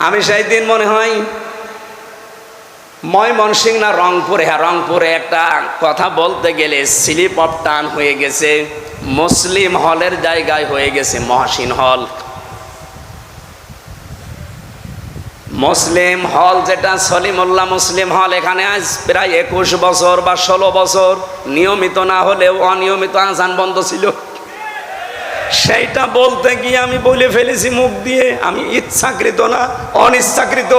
আমি সেই দিন মনে হয় ময়মনসিংহ না রংপুরে, হ্যাঁ রংপুরে একটা কথা বলতে গেলে স্লিপ অফ টান হয়ে গেছে, মুসলিম হলের জায়গায় হয়ে গেছে মহসিন হল। মুসলিম হল যেটা সলিমুল্লাহ মুসলিম হল, এখানে আজ প্রায় 21 বছর বা 16 বছর নিয়মিত না হলেও অনিয়মিত আজান বন্ধ ছিল। সেইটা বলতে গিয়ে আমি বলে ফেলেছি মুখ দিয়ে, আমি ইচ্ছাকৃত না অনিচ্ছাকৃত,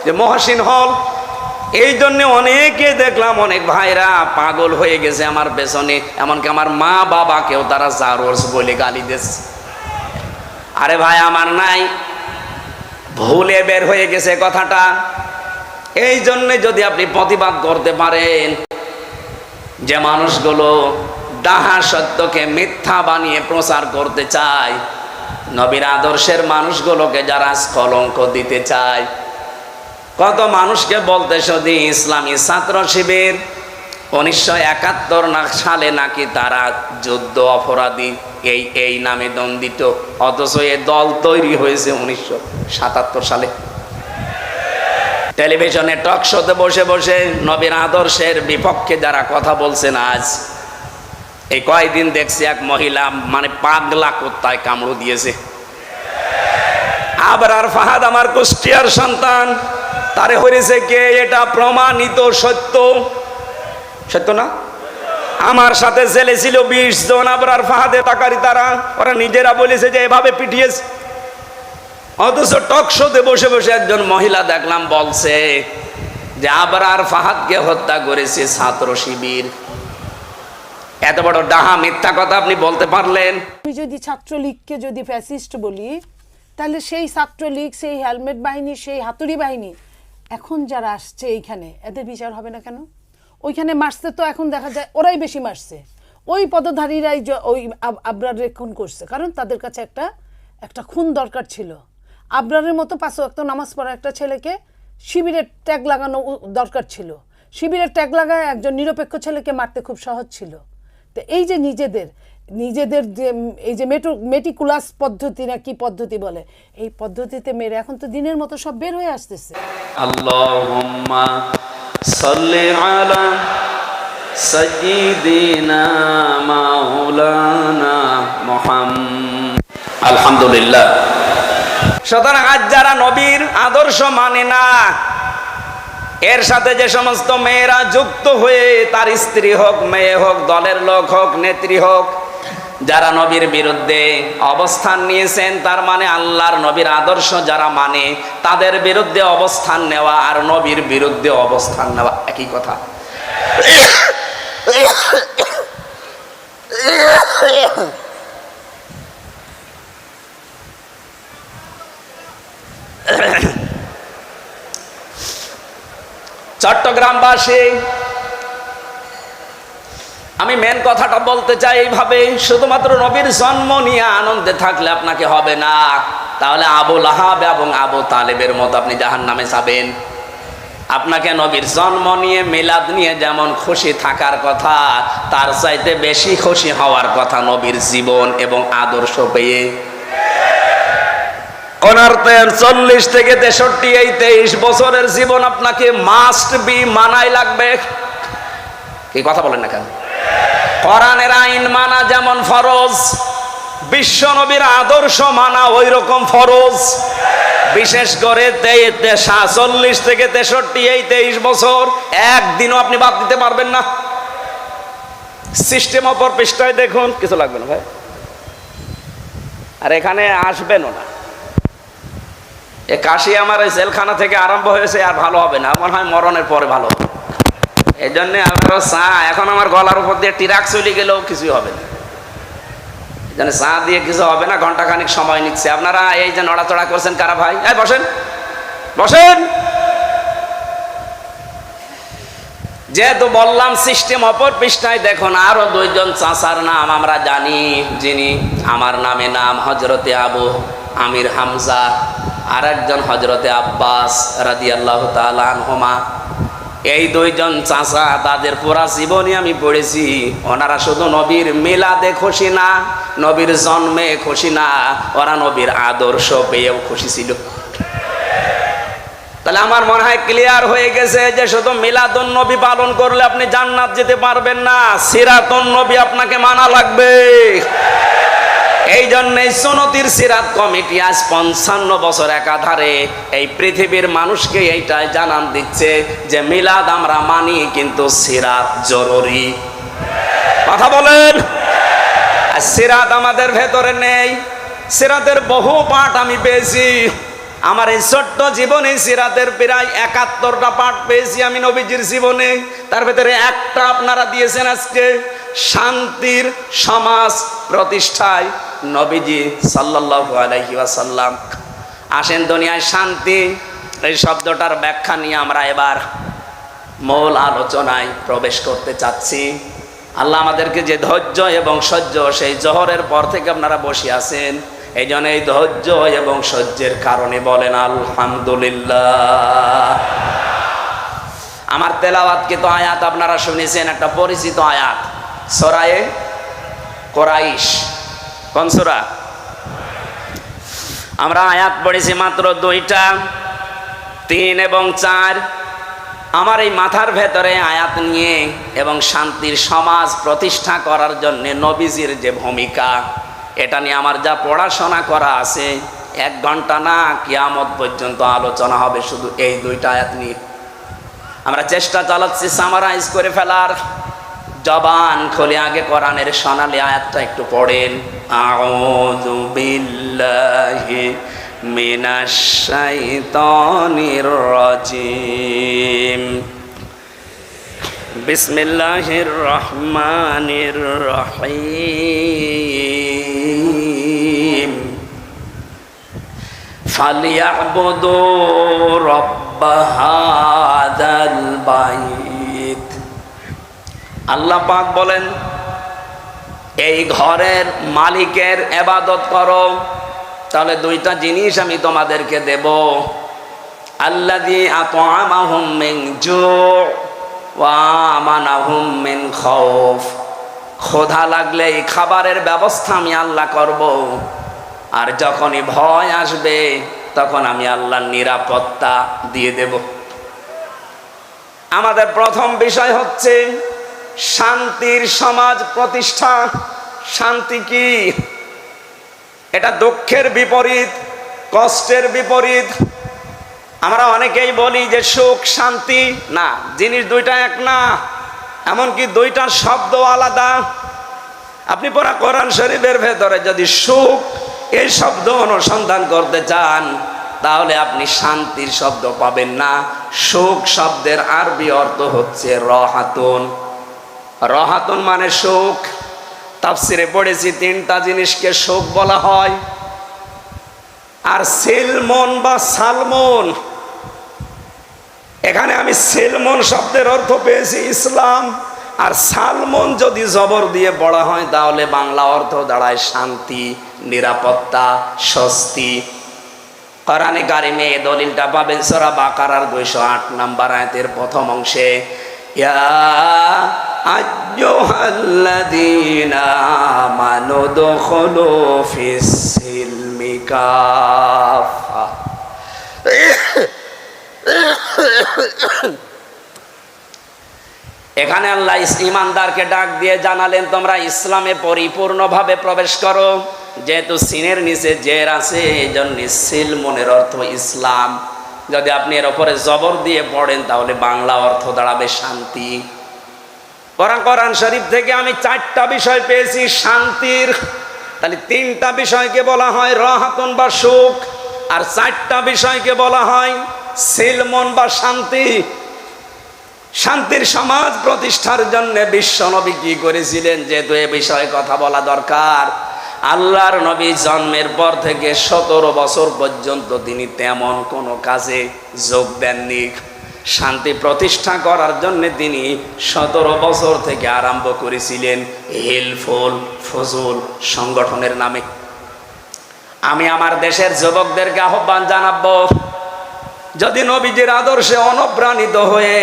যে মহসিন হল। এই জন্য অনেকে দেখলাম, অনেক ভাইরা পাগল হয়ে গেছে আমার পেছনে, এমনকি আমার মা বাবাকেও তারা জারোর্স বলে গালি দিচ্ছে। আরে ভাই আমার নাই, ভুলে বের হয়ে গেছে কথাটা। এই জন্য যদি আপনি প্রতিবাদ করতে পারেন যে মানুষগুলো ডাহা সত্যকে মিথ্যা বানিয়ে প্রচার করতে চায়, নবীর আদর্শের মানুষগুলোকে যারা কলঙ্ক দিতে চায়, কত মানুষকে বলতে শুধু ইসলামী ছাত্র শিবির 1971 সালে নাকি তারা যুদ্ধ অপরাধী এই নামে দণ্ডিত, অথচ এ দল তৈরি হয়েছে 1977 সালে। টেলিভিশনে টক শোতে বসে বসে নবীর আদর্শের বিপক্ষে যারা কথা বলছেন, আজ এই কয়েকদিন দেখছি এক মহিলা মানে পাগলা কুত্তায় কামড় দিয়েছে। আবরার ফাহাদ আমার কুষ্টিয়ার সন্তান, তারে হয়েছে কে? এটা প্রমাণিত সত্য, সত্য না? আমার সাথে জেলে ছিল 20 জন আবরার ফাহাদের টাকারি, তারা ওরা নিজেরা বলেছে যে এভাবে পিটিয়েছে। অথচ টক শোতে বসে বসে একজন মহিলা দেখলাম বলছে যে আবরার ফাহাদকে হত্যা করেছে ছাত্র শিবির। এত বড় ডাহা মিথ্যা কথা আপনি বলতে পারলেন? আমি যদি ছাত্রলীগকে যদি ফ্যাসিস্ট বলি, তাহলে সেই ছাত্রলীগ, সেই হেলমেট বাহিনী, সেই হাতুড়ি বাহিনী এখন যারা আসছে এইখানে, এদের বিচার হবে না কেন? ওইখানে মারছে তো এখন দেখা যায় ওরাই বেশি মারছে, ওই পদধারীরাই ওই আবরার খুন করছে, কারণ তাদের কাছে একটা খুন দরকার ছিল। আবরারের মতো 5 ওয়াক্ত নামাজ পড়া একটা ছেলেকে শিবিরের ট্যাগ লাগানো দরকার ছিল। শিবিরের ট্যাগ লাগায় একজন নিরপেক্ষ ছেলেকে মারতে খুব সহজ ছিল। তো এই যে নিজেদের যে এই যে মেটিকুলাস পদ্ধতি না কি পদ্ধতি বলে, এই পদ্ধতিতে মেরে এখন তো দিনের মতো সব বের হয়ে আসতেছে। আল্লাহুম্মা সাল্লি আলা সাইয়্যিদিনা মাওলানা মুহাম্মদ। আলহামদুলিল্লাহ। সুতরাং আজ যারা নবীর আদর্শ মানে না, এর সাথে যে সমস্ত মেয়েরা যুক্ত হয়ে, তার স্ত্রী হোক, মেয়ে হোক, দলের লোক হোক, নেত্রী হোক, যারা নবীর বিরুদ্ধে অবস্থান নিয়েছেন, তার মানে আল্লাহর নবীর আদর্শ যারা মানে, তাদের বিরুদ্ধে অবস্থান নেওয়া আর নবীর বিরুদ্ধে অবস্থান নেওয়া একই কথা। চট্টগ্রামবাসী, আমি মেন কথাটা বলতে চাই এইভাবে, শুধুমাত্র নবীর জন্ম নিয়ে আনন্দে থাকলে আপনাকে হবে না, তাহলে আবু লাহাব এবং আবু তালেবের মতো আপনি জাহান্নামে যাবেন। আপনাকে নবীর জন্ম নিয়ে, মিলাদ নিয়ে যেমন খুশি থাকার কথা, তার চাইতে বেশি খুশি হওয়ার কথা নবীর জীবন এবং আদর্শ পেয়ে। 40 থেকে 63 এই 23 বছরের জীবন আপনাকে মাস্ট বি মানাই লাগবে। কি কথা বলেন না কেন? কোরআনের আইন মানা যেমন ফরজ, বিশ্ব নবীর আদর্শ মানা ওই রকম ফরজ। বিশেষ করে 40 থেকে 63 এই 23 বছর একদিনও আপনি বাদ দিতে পারবেন না। সিস্টেম অপর পৃষ্ঠায় দেখুন, কিছু লাগবে না ভাই, আর এখানে আসবেনও না। এ কাশি আমার এই জেলখানা থেকে আরম্ভ হয়েছে, আর ভালো হবে না, মনে হয় মরণের পরে ভালো হবে। এই জন্য আপনারা চা, এখন আমার গলার উপর দিয়ে টিরাক চলে গেলেও কিছুই হবে না, এই জন্য চা দিয়ে কিছু হবে না, ঘন্টাখানিক সময় নিচ্ছে। আপনারা এই যে নড়াচড়া করছেন কারা ভাই? এই বসেন বসেন। যেহেতু বললাম সিস্টেম অপর পৃষ্ঠায় দেখুন, আরো 2 জন চাচার নাম আমরা জানি, যিনি আমার নামে নাম হযরতে আবু আমির হামজা, আর একজন হযরতে আব্বাস রাদিয়াল্লাহু তাআলা আনহুমা। এই 2 জন চাচা, তাদের পুরা জীবনী আমি পড়েছি। ওনারা শুধু নবীর মিলাদে খুশি না, নবীর জন্মে খুশি না, ওরা নবীর আদর্শ পেয়েও খুশি ছিল। তাহলে আমার মনে হয় ক্লিয়ার হয়ে গেছে যে শুধু মিলাদুন নবী পালন করলে আপনি জান্নাত যেতে পারবেন না, সিরাতুন নবী আপনাকে মানা লাগবে। এই জন্যই সুন্নতির সিরাত কমিটি আজ 55 বছর একাধারে এই পৃথিবীর মানুষকে এইটাই জানান দিচ্ছে যে মিলাদ আমরা মানি, কিন্তু সিরাত জরুরি। কথা বলেন। আর সিরাত আমাদের ভেতরে নেই। সিরাতের বহু পাঠ আমি পেয়েছি। আমার এই ছোট্ট জীবনে সিরাতের প্রায় 71টা পাঠ পেয়েছি আমি নবীজির জীবনে। তার ভেতরে একটা আপনারা দিয়েছেন আজকে, শান্তির সমাজ প্রতিষ্ঠায় নবীজি সাল্লাল্লাহু আলাইহি ওয়াসাল্লাম। আসেন, দুনিয়ায় শান্তি এই শব্দটার ব্যাখ্যা নিয়ে আমরা এবার মূল আলোচনায় প্রবেশ করতে চাচ্ছি। আল্লাহ আমাদেরকে যে ধৈর্য এবং সহ্য, সেই জোহরের পর থেকে আপনারা বসে আছেন, এই জন্য এই ধৈর্য এবং সহ্যের কারণে বলেন আলহামদুলিল্লাহ। আমার তেলাওয়াতকৃত আয়াত আপনারা শুনেছেন, একটা পরিচিত আয়াত, সূরায়ে কুরাইশ। কোন সূরা? আমরা আয়াত পড়েছি মাত্র 2টা, 3 এবং 4। আমার এই মাথার ভেতরে আয়াত নিয়ে এবং শান্তির সমাজ প্রতিষ্ঠা করার জন্য নবীজির যে ভূমিকা, এটা নিয়ে আমার যা পড়াশোনা করা আছে, 1 ঘন্টা না কিয়ামত পর্যন্ত আলোচনা হবে শুধু এই 2টা আয়াত নিয়ে। আমরা চেষ্টা চালাচ্ছি সামারাইজ করে ফেলার। জবান খুলে আগে কোরআনের সোনালী আয়াতটা একটু পড়েন। আউযু বিল্লাহি মিনাশ শাইতানির রাজিম, বিসমিল্লাহির রহমানির রহিম, ফালিয়াবুদু রাব্ব হাযাল বাইত। আল্লাহ পাক বলেন, এই ঘরের মালিকের ইবাদত করো। তাহলে 2টা জিনিস আমি তোমাদেরকে দেব। আল্লাযী আত'আমাহুম মিন জু' ওয়া আমানাহুম মিন খাউফ। ক্ষুধা লাগলে এই খাবারের ব্যবস্থা আমি আল্লাহ করব, আর যখনই ভয় আসবে তখন আমি আল্লাহর নিরাপত্তা দিয়ে দেব। আমাদের প্রথম বিষয় হচ্ছে শান্তির সমাজ প্রতিষ্ঠা। শান্তি কি? এটা দুঃখের বিপরীত, কষ্টের বিপরীত। আমরা অনেকেই বলি যে সুখ শান্তি, না, জিনিস 2টা এক না, এমনকি 2টার শব্দ আলাদা। আপনি পুরা কোরআন শরীফের ভেতরে যদি সুখ এই শব্দ অনুসন্ধান করতে চান, তাহলে আপনি শান্তির শব্দ পাবেন না। সুখ শব্দের আরবি অর্থ হচ্ছে রাহাতুন। রাহাতুন মানে সুখ। তাফসিরে পড়েছি 3টা জিনিসকে সুখ বলা হয়। আর সেলমন বা সালমন, এখানে আমি সেলমন শব্দের অর্থ পেয়েছি ইসলাম, আর সালমন যদি জবর দিয়ে পড়া হয় তাহলে বাংলা অর্থ দাঁড়ায় শান্তি, নিরাপত্তা, স্বস্তি। কোরআনে কারিমে এই দলিলটা পাবেন সূরা বাকারার 208 নম্বর আয়াতের প্রথম অংশে, ইয়া আইয়ুহাল্লাযীনা আমানু দুখুলু ফিস সিলমি কাফা। এখানে আল্লাহ ঈমানদারকে ডাক দিয়ে জানালেন, তোমরা ইসলামে পরিপূর্ণভাবে প্রবেশ করো। যেহেতু সিনের নিচে জের আছে, এই জন্য সিলমনের অর্থ ইসলাম। যদি আপনি এর উপরে জবর দিয়ে পড়েন তাহলে বাংলা অর্থ দাঁড়াবে শান্তি। কোরআন শরীফ থেকে আমি 4টা বিষয় পেয়েছি শান্তির। তাহলে 3টা বিষয়কে বলা হয় রাহাতুন বা সুখ, আর 4টা বিষয়কে বলা হয় সিলমন বা শান্তি। শান্তির সমাজ প্রতিষ্ঠার জন্য বিশ্বনবী কি করেছিলেন, যেহেতু এ বিষয়ে কথা বলা দরকার। আল্লাহর নবী জন্মের পর থেকে 17 বছর পর্যন্ত তিনি তেমন কোনো কাজে যোগ দেননি। শান্তি প্রতিষ্ঠা করার জন্য তিনি 17 বছর থেকে আরম্ভ করেছিলেন হিলফুল ফজল সংগঠনের নামে। আমি আমার দেশের যুবকদেরকে আহ্বান জানাবো, যদি নবীজির আদর্শে অনুপ্রাণিত হয়ে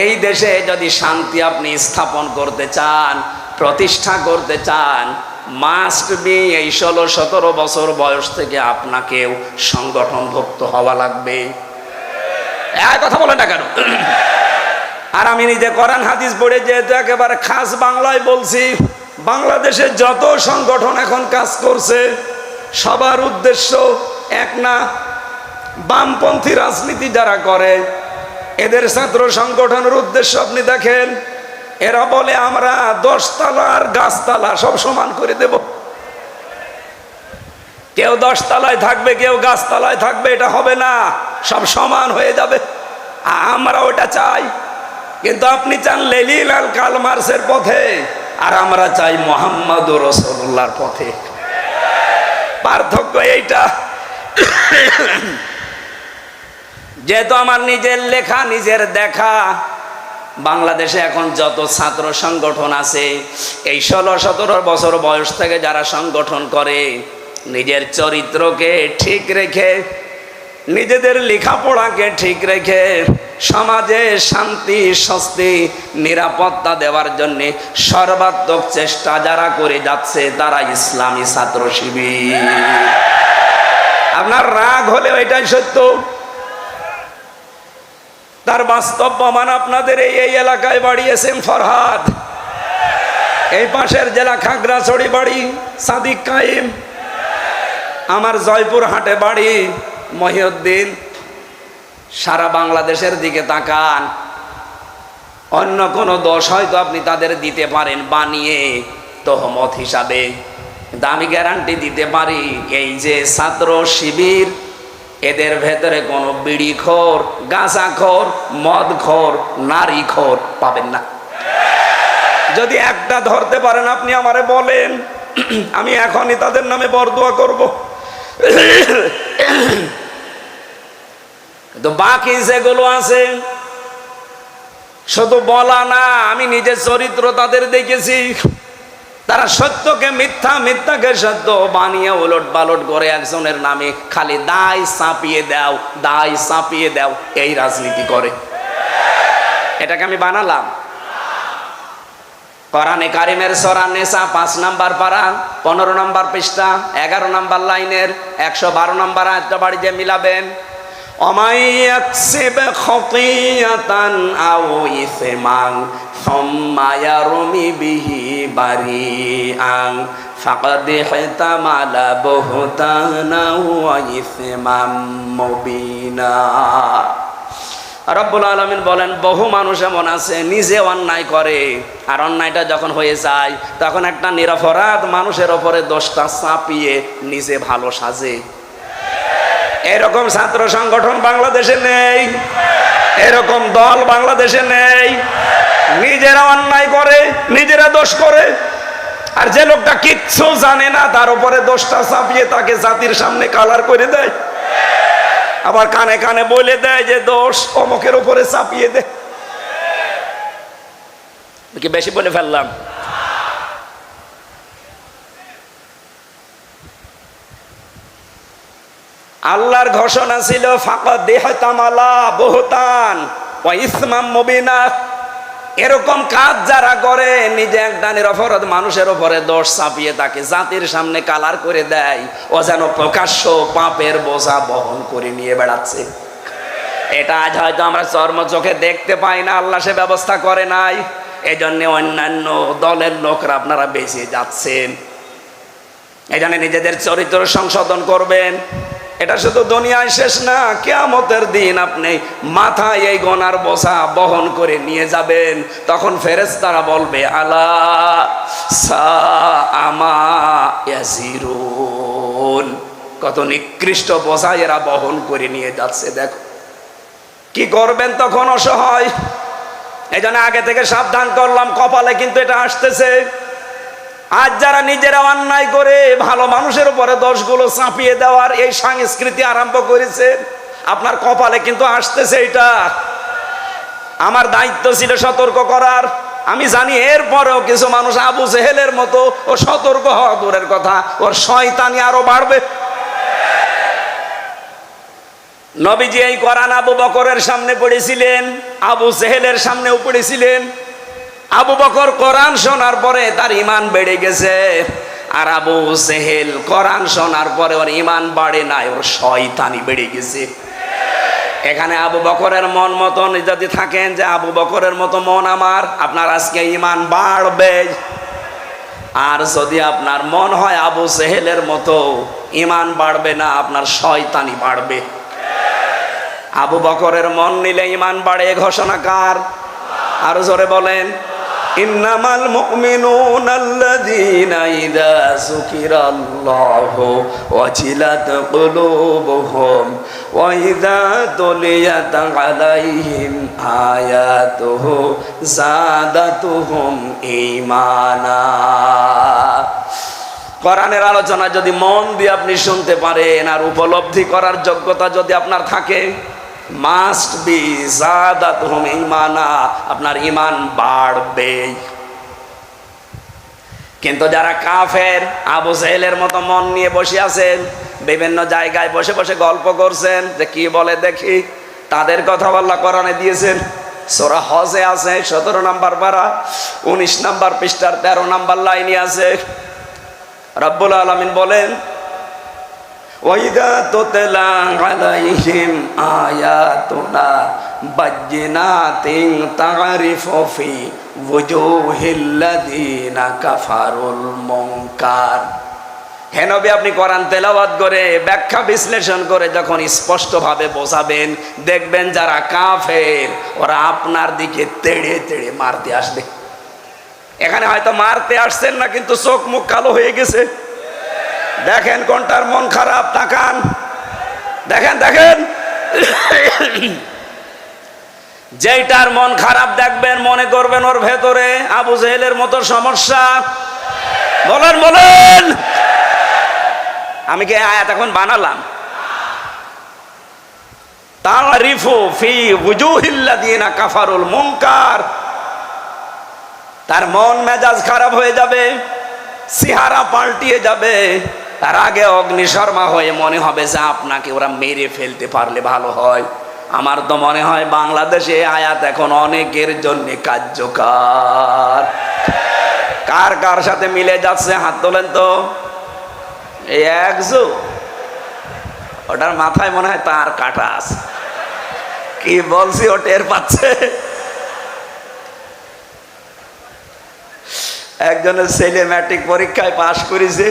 এই দেশে যদি শান্তি আপনি স্থাপন করতে চান, প্রতিষ্ঠা করতে চান, মাস্ট বি এই 16-17 বছর বয়স থেকে আপনাকেও সংগঠনভুক্ত হওয়া লাগবে। কথা বলে না কেন? আর আমি নিজে কোরআন হাদিস পড়ে যেহেতু একেবারে খাস বাংলায় বলছি, বাংলাদেশে যত সংগঠন এখন কাজ করছে সবার উদ্দেশ্য এক না। বামপন্থী রাজনীতি যারা করে এদের ছাত্র সংগঠনের উদ্দেশ্য আপনি দেখেন, এরা বলে আমরা 10 তলার গাছতলা সব সমান করে দেব। কেউ 10 তলায় থাকবে, কেউ গাছতলায় থাকবে, এটা হবে না, সব সমান হয়ে যাবে। আমরা ওটা চাই, কিন্তু আপনি চান লেনিন আর কার্ল মার্ক্সের পথে, আর আমরা চাই মুহাম্মদুর রাসূলুল্লাহর পথে। পার্থক্য এইটা। যেহেতু আমার নিজের লেখা, নিজের দেখা, বাংলাদেশে এখন যত ছাত্র সংগঠন আছে এই 16-17 বছর বয়স থেকে যারা সংগঠন করে, নিজের চরিত্রকে ঠিক রেখে, নিজেদের লেখাপড়াকে ঠিক রেখে সমাজে শান্তি, স্বস্তি, নিরাপত্তা দেওয়ার জন্য সর্বাত্মক চেষ্টা যারা করে যাচ্ছে তারা ইসলামী ছাত্র শিবির। আপনার রাগ হলেও এটাই সত্য, তার বাস্তব প্রমাণ আপনাদের এই এলাকায় বাড়ি এসএম ফরহাদ, এই পাশের জেলা খাগড়াছড়ি বাড়ি সাদিক কাইম, আমার জয়পুর হাটে বাড়ি মহিউদ্দিন। সারা বাংলাদেশের দিকে তাকান, অন্য কোনো দোষ হয়তো আপনি তাদের দিতে পারেন বানিয়ে তহমত হিসাবে, কিন্তু আমি গ্যারান্টি দিতে পারি এই যে ছাত্র শিবির, এদের ভেতরে কোনো বিড়িখোর, গাঁজাখোর, মদখোর, নারীখোর পাবেন না। যদি একটা ধরতে পারেন আপনি আমারে বলেন, আমি এখনই তাদের নামে বরদোয়া করব। তো বাকি যেগুলো আছে শুধু বলা না, আমি নিজের চরিত্র তাদের দেখেছি। তারা সত্যকে মিথ্যা, মিথ্যাকে সত্য বানিয়ে উলট পালট করে একজনের নামে খালি দায় চাপিয়ে দাও, দায় চাপিয়ে দাও, এই রাজনীতি করে। এটাকে আমি বানালাম? কোরআনে কারিমের সূরা নিসা 5 নম্বর পারা 15 নম্বর পৃষ্ঠা 11 নম্বর লাইনের 112 নম্বর আয়াতটা বাড়িতে মিলাবেন। ওমাই ইয়াকসিব খাতিয়াতান আও ইসমান সুম্মা ইয়ারমি বিহি বারিআন ফাকাদ ইহতামালা বুহতানা ওয়া ইসমান মুবিনা। রব্বুল আলামিন বলেন, বহু মানুষ এমন আছে নিজে অন্যায় করে, আর অন্যায়টা যখন হয়ে যায় তখন একটা নিরপরাধ মানুষের ওপরে দোষটা চাপিয়ে নিজে ভালো সাজে। এরকম ছাত্র সংগঠন বাংলাদেশে নেই, এরকম দল বাংলাদেশে নেই। নিজেরা অন্যায় করে, নিজেরা দোষ করে, আর যে লোকটা কিচ্ছু জানে না তার উপরে দোষটা চাপিয়ে তাকে জাতির সামনে কালার করে দেয়, আবার কানে কানে বলে দেয় যে দোষ অমুকের উপরে চাপিয়ে দে। কি বেশি বলে ফেললাম? আল্লাহর ঘোষণা ছিল ফাকাদ ইহতামালা বুহতান ওয়া ইসমাম মুবিনা। এরকম কাজ যারা করে, নিজে একটা নিরপরাধ মানুষের উপরে দোষ চাপিয়ে তাকে জাতির সামনে কালার করে দেয়, ও যেন প্রকাশ্য পাপের বোঝা বহন করে নিয়ে বেড়াচ্ছে। এটা আজ হয়তো আমরা চর্ম চোখে দেখতে পাই না, আল্লাহ সে ব্যবস্থা করে নাই, এজন্য অন্যান্য দলের লোকরা আপনারা বেঁচে যাচ্ছেন। এজন্য নিজেদের চরিত্র সংশোধন করবেন। এটা শুধু দুনিয়ায় শেষ না, কিয়ামতের দিন আপনি মাথায় এই গোনার বোঝা বহন করে নিয়ে যাবেন। তখন ফেরেশতারা বলবে আলা সাআমা ইয়াজিরুন, কত নিকৃষ্ট বোঝা এরা বহন করে নিয়ে যাচ্ছে। দেখো কি করবেন তখন? অসহায়। এই জন্য আগে থেকে সাবধান করলাম, কপালে কিন্তু এটা আসতেছে। আজ যারা নিজেরা অন্যায় করে ভালো মানুষের উপরে দোষগুলো চাপিয়ে দেওয়ার এই সংস্কৃতি আরম্ভ করেছে, আপনার কপালে কিন্তু আসতেছে এটা। আমার দায়িত্ব ছিল সতর্ক করার। আমি জানি এরপরেও কিছু মানুষ আবু জেহেলের মতো ও সতর্ক হওয়া দূরের কথা, ওর শয়তানি আরো বাড়বে। নবীজি এই কোরআন আবু বকরের সামনে পড়েছিলেন, আবু জেহেলের সামনেও পড়েছিলেন। আবু বকর কোরআন শোনার পরে তার ঈমান বেড়ে গেছে, আর আবু জেহেল কোরআন শোনার পরে ওর ঈমান বাড়ে নাই, ওর শয়তানি বেড়ে গেছে। এখানে আবু বকরের মন মতন যদি থাকেন যে আবু বকরের মতো মন আমার, আপনার আজকে ঈমান বাড়বে। আর যদি আপনার মন হয় আবু জেহেলের মতো, ঈমান বাড়বে না, আপনার শয়তানি বাড়বে। আবু বকরের মন নিলে ঈমান বাড়ে, ঘোষণা কার? আরো জোরে বলেন। ইন্নামাল মুমিনুনা আল্লাযীনা ইযা যুকিরাল্লাহু ওয়াজিলাত কুলুবুহুম ওয়া ইযা তুলিয়াত আলাইহিম আয়াতুহু যাদাতুহুম ঈমানা। কোরআনের আলোচনা যদি মন দিয়ে আপনি শুনতে পারেন আর উপলব্ধি করার যোগ্যতা যদি আপনার থাকে, মাস্ট বি যাদাতুহুম ঈমানা, আপনার ঈমান বাড়বে। কিন্তু যারা কাফের, আবু জেহেলের মতো মন নিয়ে বসে আছেন, বিভিন্ন জায়গায় বসে বসে গল্প করছেন যে কি বলে দেখি, তাদের কথা আল্লাহ কোরআনে দিয়েছেন। সূরা হজে আছে 17 নম্বর পারা 19 নম্বর পৃষ্ঠার 13 নম্বর লাইনে আছে। রব্বুল আলামিন বলেন, ওয়াইদা তুতলা আলাইহিম আয়াতুনা বাজ্জিনাতিন তারিফু ফি ওয়ুজুহিল্লাযিনা কাফারুল মুনকার। হে নবী, আপনি কোরআন তেলাওয়াত করে ব্যাখ্যা বিশ্লেষণ করে যখন স্পষ্টভাবে বোঝাবেন, দেখবেন যারা কাফের ওরা আপনার দিকে তেড়ে তেড়ে মারতে আসবে। এখানে হয়তো মারতে আসছেন না, কিন্তু চোখ মুখ কালো হয়ে গেছে। দেখেন কোনটার মন খারাপ, তাকান, দেখেন দেখেন। যেইটার মন খারাপ দেখবেন, মনে করবেন ওর ভেতরে আবু জেহেলের মতো সমস্যা। বলেন বলেন। আমি কি আয়াত এখন বানালাম? তারিফু ফি ওয়ুজুহিল্লাযিনা কাফারুল মুনকার। তার মন মেজাজ খারাপ হয়ে যাবে, চেহারা পাল্টিয়ে যাবে, তার আগে অগ্নিশর্মা হয়ে মনে হবে যে আপনাকে ওরা মেরে ফেলতে পারলে ভালো হয়। আমার তো মনে হয় বাংলাদেশে আয়াত এখন অনেকের জন্য কার্যকর। কার কার সাথে মিলে যাচ্ছে হাত তোলেন তো। এই একজো, ওটার মাথায় মনে হয় তার কাটা আছে। কি বলছি ও টের পাচ্ছে। একজনের ছেলে ম্যাট্রিক পরীক্ষায় পাশ করেছে,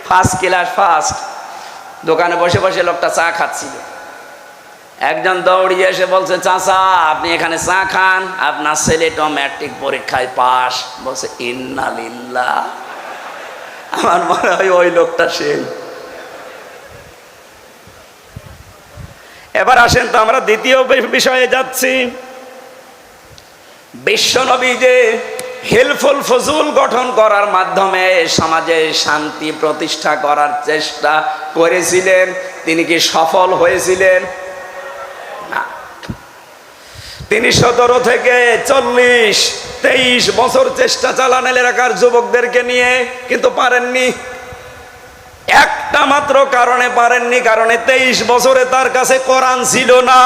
ফার্স্ট ক্লাস ফার্স্ট। দোকানে বসে বসে লোকটা চা খাচ্ছিল। একজন দৌড়িয়ে এসে বলছে, চাচা আপনি এখানে চা খান, আপনার ছেলেটা ম্যাট্রিক পরীক্ষায় পাশ। বলছে ইন্না লিল্লাহ। আমার মনে হয় ওই লোকটা সেই। এবার আসেন তো আমরা দ্বিতীয় বিষয়ে যাচ্ছি। বিশ্বনবী যে হেলফুল ফজুল গঠন করার মাধ্যমে সমাজে শান্তি প্রতিষ্ঠা করার চেষ্টা করেছিলেন, তিনি কি সফল হয়েছিলেন? না। তিনি 17 থেকে 40-23 বছর চেষ্টা চালান এলাকার যুবকদেরকে নিয়ে, কিন্তু পারেননি। একটা মাত্র কারণে পারেননি, কারণে 23 বছরে তার কাছে কোরআন ছিল না।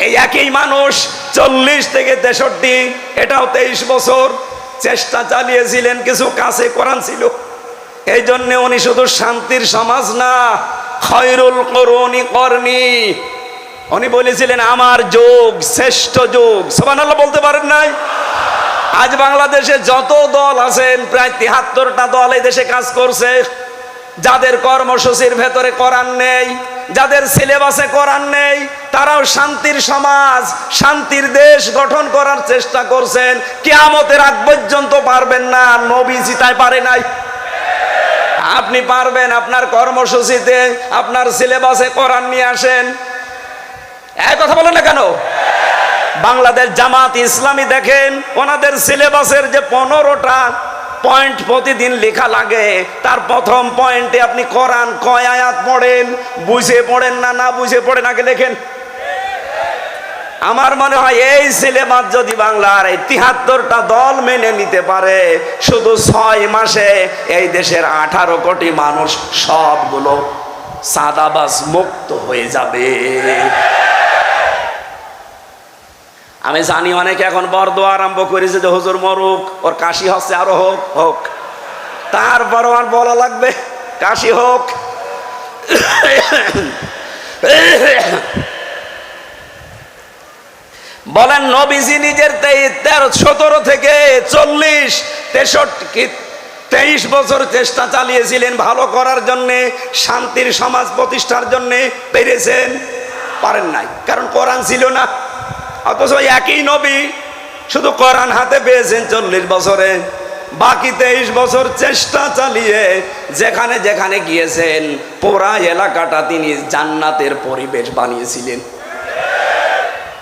এই একই মানুষ 40 থেকে 63, এটাও 23 বছর চেষ্টা চালিয়েছিলেন, কিছু কাছে কোরআন ছিল। এই জন্য উনি শুধু শান্তির সমাজ না, খয়রুল কুরুনি করনি, উনি বলেছিলেন আমার যুগ শ্রেষ্ঠ যুগ। সুবহানাল্লাহ বলতে পারেন নাই? আজ বাংলাদেশে যত দল আছেন, প্রায় 73টা দল এই দেশে কাজ করছে। যাদের কর্মসূচির ভেতরে কোরআন নেই, যাদের সিলেবাসে কোরআন নেই, তারাও শান্তির সমাজ, শান্তির দেশ গঠন করার চেষ্টা করছেন। কিয়ামতের আগ পর্যন্ত পারবেন না, নবীজি তাই পারে নাই। আপনি পারবেন, আপনার কর্মসূচিতে আপনার সিলেবাসে কোরআন নিয়ে আসেন। এই কথা বলেন না কেন? বাংলাদেশ জামাত ইসলামী দেখেন, ওনাদের সিলেবাসের যে 15টা পয়েন্ট প্রতিদিন লেখা লাগে, তার প্রথম পয়েন্টে আপনি কোরআন কয় আয়াত পড়েন, বুঝে পড়েন না, না বুঝে পড়েন আগে লেখেন। আমার মনে হয় এই সিলেবাস যদি বাংলার এই 73টা দল মেনে নিতে পারে, শুধু 6 মাসে এই দেশের 18 কোটি মানুষ সবগুলো সাদাবাজ মুক্ত হয়ে যাবে। আমি জানি অনেকে এখন বরদোয়া আরম্ভ করেছে যে হুজুর মরুক, ওর কাশি হচ্ছে, আরো হোক হোক, তারপরও আর বলা লাগবে কাশি হোক। বলেন নবীজি নিজের 17 থেকে 40 63 23 বছর চেষ্টা চালিয়েছিলেন ভালো করার জন্য, শান্তির সমাজ প্রতিষ্ঠার জন্য। পেরেছেন? পারেন নাই, কারণ কোরআন ছিল না। অথচ একই নবী শুধু কোরআন হাতে পেয়েছেন 40 বছরে, বাকি 23 বছর চেষ্টা চালিয়ে যেখানে যেখানে গিয়েছেন পুরা এলাকাটা তিনি জান্নাতের পরিবেশ বানিয়েছিলেন।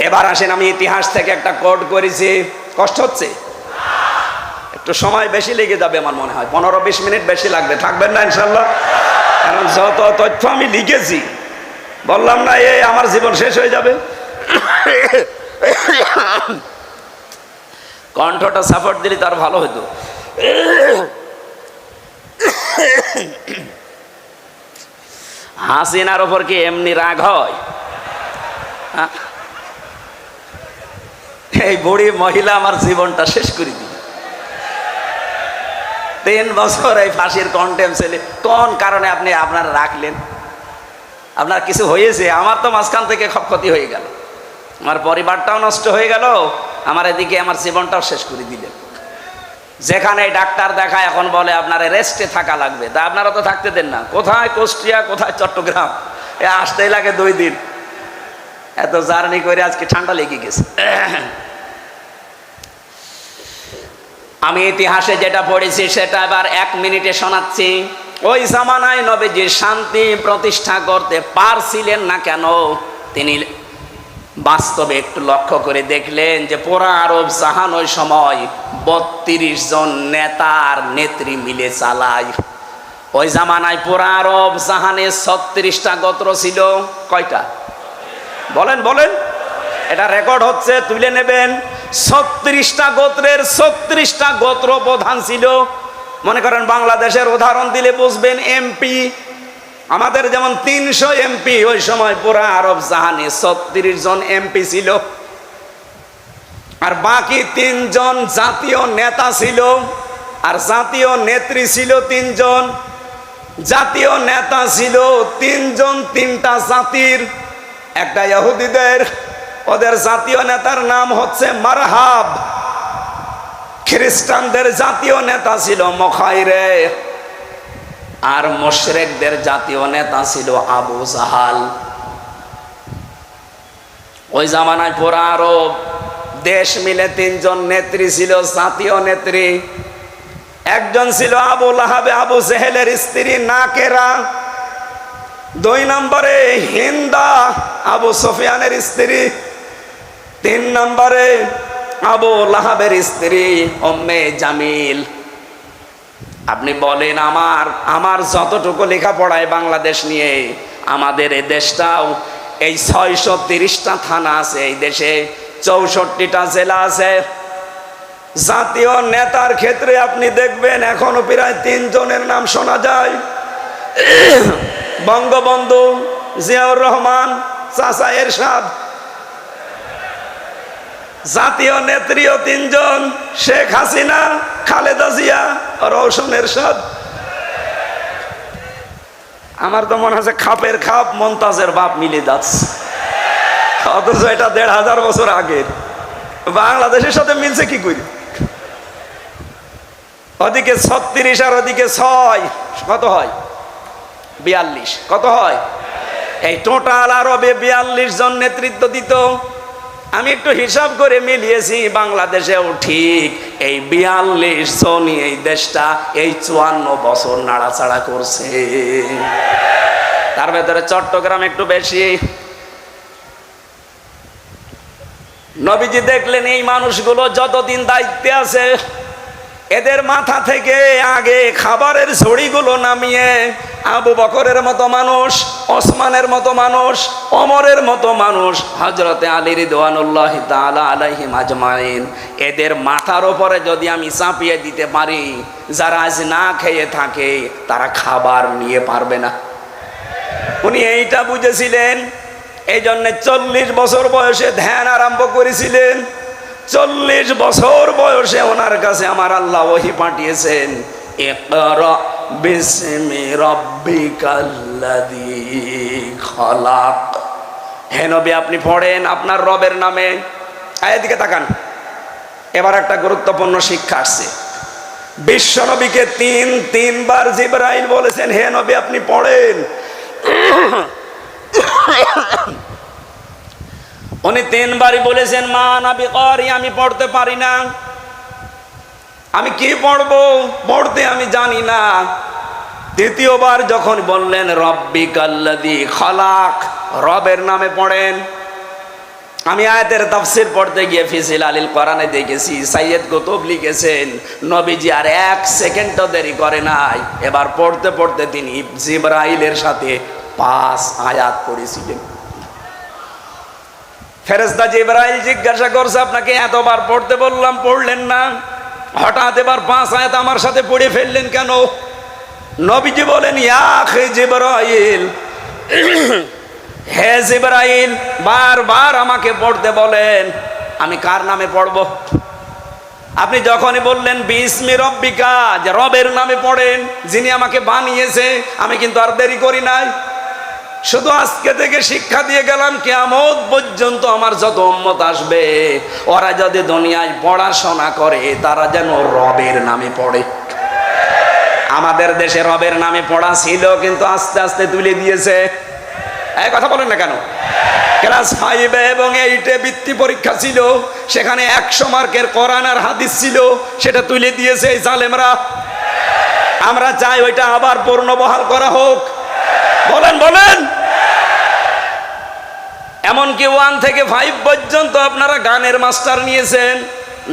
এবার আসেন, আমি ইতিহাস থেকে একটা কোট করেছি। কষ্ট হচ্ছে? একটু সময় বেশি লেগে যাবে আমার মনে হয়, 15-20 মিনিট বেশি লাগবে। থাকবেন না ইনশাল্লাহ? কারণ যত তথ্য আমি লিখেছি, বললাম না এই আমার জীবন শেষ হয়ে যাবে। কণ্ঠটা সাপোর্ট দিলে তার ভালো হতো। হাসিনার ওপর কি এমনি রাগ হয়? এই বুড়ি মহিলা আমার জীবনটা শেষ করে দিল। 3 বছর এই ফাঁসির কন্টেম ছেলে, কোন কারণে আপনি আপনার রাখলেন? আপনার কিছু হয়েছে? আমার তো মাঝখান থেকে ক্ষতি হয়ে গেল, আমার পরিবারটাও নষ্ট হয়ে গেল, আমার এদিকে আমার জীবনটাও শেষ করে দিলেন। যেখানে ডাক্তার দেখায় এখন বলে আপনার রেস্টে থাকা লাগবে, তা আপনারা তো থাকতে দেন না। কোথায় কুষ্টিয়া, কোথায় চট্টগ্রাম, আসতেই লাগে 2 দিন। এত জার্নি করে আজকে ঠান্ডা লেগে গেছে। আমি ইতিহাসে যেটা পড়েছি সেটা এবার 1 মিনিটে শোনাচ্ছি। ওই জামানায় নবীজি শান্তি প্রতিষ্ঠা করতে পারছিলেন না কেন? তিনি বাস্তবে একটু লক্ষ্য করে দেখলেন যে পুরা আরব জাহান ওই সময় 32 জন নেতার নেত্রী মিলে চালায়। ওই জামানায় পুরা আরব জাহানে 36টা গোত্র ছিল। কয়টা? বলেন বলেন, এটা রেকর্ড হচ্ছে, তুলে নেবেন। 36টা গোত্রের 36টা গোত্র প্রধান ছিল। মনে করেন বাংলাদেশের উদাহরণ দিলে বুঝবেন, এমপি আমাদের যেমন 300 এমপি, ওই সময় পুরা আরব জাহানে 36 জন এমপি ছিল। আর বাকি 3 জন জাতীয় নেতা ছিল, আর জাতীয় নেত্রী ছিল 3 জন। জাতীয় নেতা ছিল 3 জন 3টা জাতির। একটা ইহুদিদের, ওদের জাতীয় নেতার নাম হচ্ছে মারহাব। খ্রিস্টানদের জাতীয় নেতা ছিল মুখাইরে, আর মুশরিকদের জাতীয় নেতা ছিল আবু জাহাল। ওই জামানায় পুরা আরব দেশ মিলে 3 জন নেত্রী ছিল, জাতীয় নেত্রী। একজন ছিল আবু লাহাব, আবু জেহেলের স্ত্রী নাকেরা। 2 নম্বরে হিন্দা, আবু সুফিয়ানের স্ত্রী। 3 নম্বরে আবু লাহাবের স্ত্রী উম্মে জামিল। আপনি বলেন, আমার যতটুকু লেখাপড়ায় বাংলাদেশ নিয়ে, আমাদের এই দেশটাও এই 630টা থানা আছে, এই দেশে 64টা জেলা আছে। জাতীয় নেতার ক্ষেত্রে আপনি দেখবেন এখনো প্রায় 3 জনের নাম শোনা যায়। বঙ্গবন্ধু, জিয়াউর রহমান, চাচা এরশাদ। জাতীয় নেত্রীও 3 জন, শেখ হাসিনা, খালেদা জিয়া, রওশন এরশাদ। আমার তো মনে হচ্ছে খাপের খাপ মমতাজের বাপ মিলে যাচ্ছে, অথচ এটা 1500 বছর আগের। বাংলাদেশের সাথে মিলছে কি করি? ওদিকে 36 আর ওদিকে 6, কত হয়? 42। কত হয়? এই টোটাল আরবে 42 জন নেতৃত্ব দিত। আমি একটু হিসাব করে মিলিয়েছি, বাংলাদেশেও ঠিক এই 42 জনই এই দেশটা এই 54 বছর নাড়াচাড়া করছে। তার ভেতরে চট্টগ্রাম একটু বেশি। নবীজি দেখলেন এই মানুষগুলো যতদিন দায়িত্বে আছে, এদের মাথা থেকে আগে খাবারের ঝুড়িগুলো নামিয়ে আবু বকরের মতো মানুষ, ওসমানের মতো মানুষ, ওমরের মতো মানুষ, হযরতে আলী রিদওয়ানুল্লাহি তাআলা আলাইহিম আজমাইন, এদের মাথার উপরে যদি আমি চাপিয়ে দিতে পারি, যারা আজ না খেয়ে থাকে তারা খাবার নিয়ে পারবে না। উনি এইটা বুঝেছিলেন, এই জন্য 40 বছর বয়সে ধ্যান আরম্ভ করেছিলেন। 40 বছর বয়সে ওনার কাছে আমার আল্লাহ ওহী পাঠিয়েছেন, ইকরা বিসমি রাব্বিকাল্লাযী খালাক। হে নবী, আপনি পড়েন আপনার রবের নামে। এদিকে তাকান, এবার একটা গুরুত্বপূর্ণ শিক্ষা আসছে। বিশ্ব নবীকে তিনবার জিবরাইল বলেছেন, হে নবী আপনি পড়েন। উনি তিনবারই বলেছেন, মা নবী করি, আমি পড়তে পারি না, আমি কি পড়বো, পড়তে আমি জানি না। দ্বিতীয়বার যখন বললেন রব্বিকাল্লাযী খালাক, রবের নামে পড়েন। আমি আয়াতের তাফসীর পড়তে গিয়ে ফিসিল আলিল কোরআনে দেখেছি সাইয়েদ কুতুব লিখেছেন নবীজি আর 1 সেকেন্ডও দেরি করে নাই, এবার পড়তে পড়তে তিনি জিবরাইলের সাথে 5 আয়াত পড়েছিলেন। ফেরেশতা জিবরাইল জিজ্ঞাসা করছে, আপনাকে এতবার পড়তে বললাম পড়লেন না, হঠাৎ এবার 5 আয়াত আমার সাথে পড়ে ফেললেন কেন? নবীজি বলেন, ইয়া আখি জিবরাইল, হে জিবরাইল, বারবার আমাকে পড়তে বলেন, আমি কার নামে পড়ব? আপনি যখনই বললেন বিসমি রব্বিকা, যে রবের নামে পড়েন, যিনি আমাকে বানিয়েছে, আমি কিন্তু আর দেরি করি নাই। শুধু আজকে থেকে শিক্ষা দিয়ে গেলাম, কিয়ামত পর্যন্ত আমার যত উম্মত আসবে, ওরা যদি দুনিয়ায় পড়াশোনা করে তারা যেন রবের নামে পড়ে। আমাদের দেশে রবের নামে পড়া ছিল, কিন্তু আস্তে আস্তে তুলে দিয়েছে। এই কথা বলেন না কেন? ক্লাস 5 এবং 8 বৃত্তি পরীক্ষা ছিল, সেখানে 100 মার্কের কোরআন আর হাদিস ছিল, সেটা তুলে দিয়েছে এই জালেমরা। আমরা চাই ওইটা আবার পূর্ণবহাল করা হোক। বলেন বলেন। এমনকি 1 থেকে 5 পর্যন্ত আপনারা গানের মাস্টার নিয়েছেন,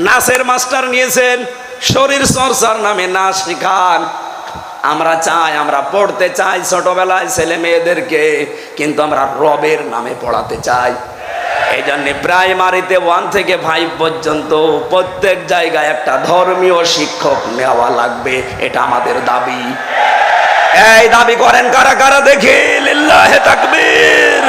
নাচের মাস্টার নিয়েছেন, শরীর চর্চার নামে নাচ শেখান। আমরা চাই, আমরা পড়তে চাই ছোটবেলায় ছেলে মেয়েদেরকে, কিন্তু আমরা রবের নামে পড়াতে চাই। এই জন্য প্রাইমারিতে 1 থেকে 5 পর্যন্ত প্রত্যেক জায়গায় একটা ধর্মীয় শিক্ষক নেওয়া লাগবে, এটা আমাদের দাবি। এই দাবি করেন কারা কারা দেখি? লিল্লাহে তাকবীর।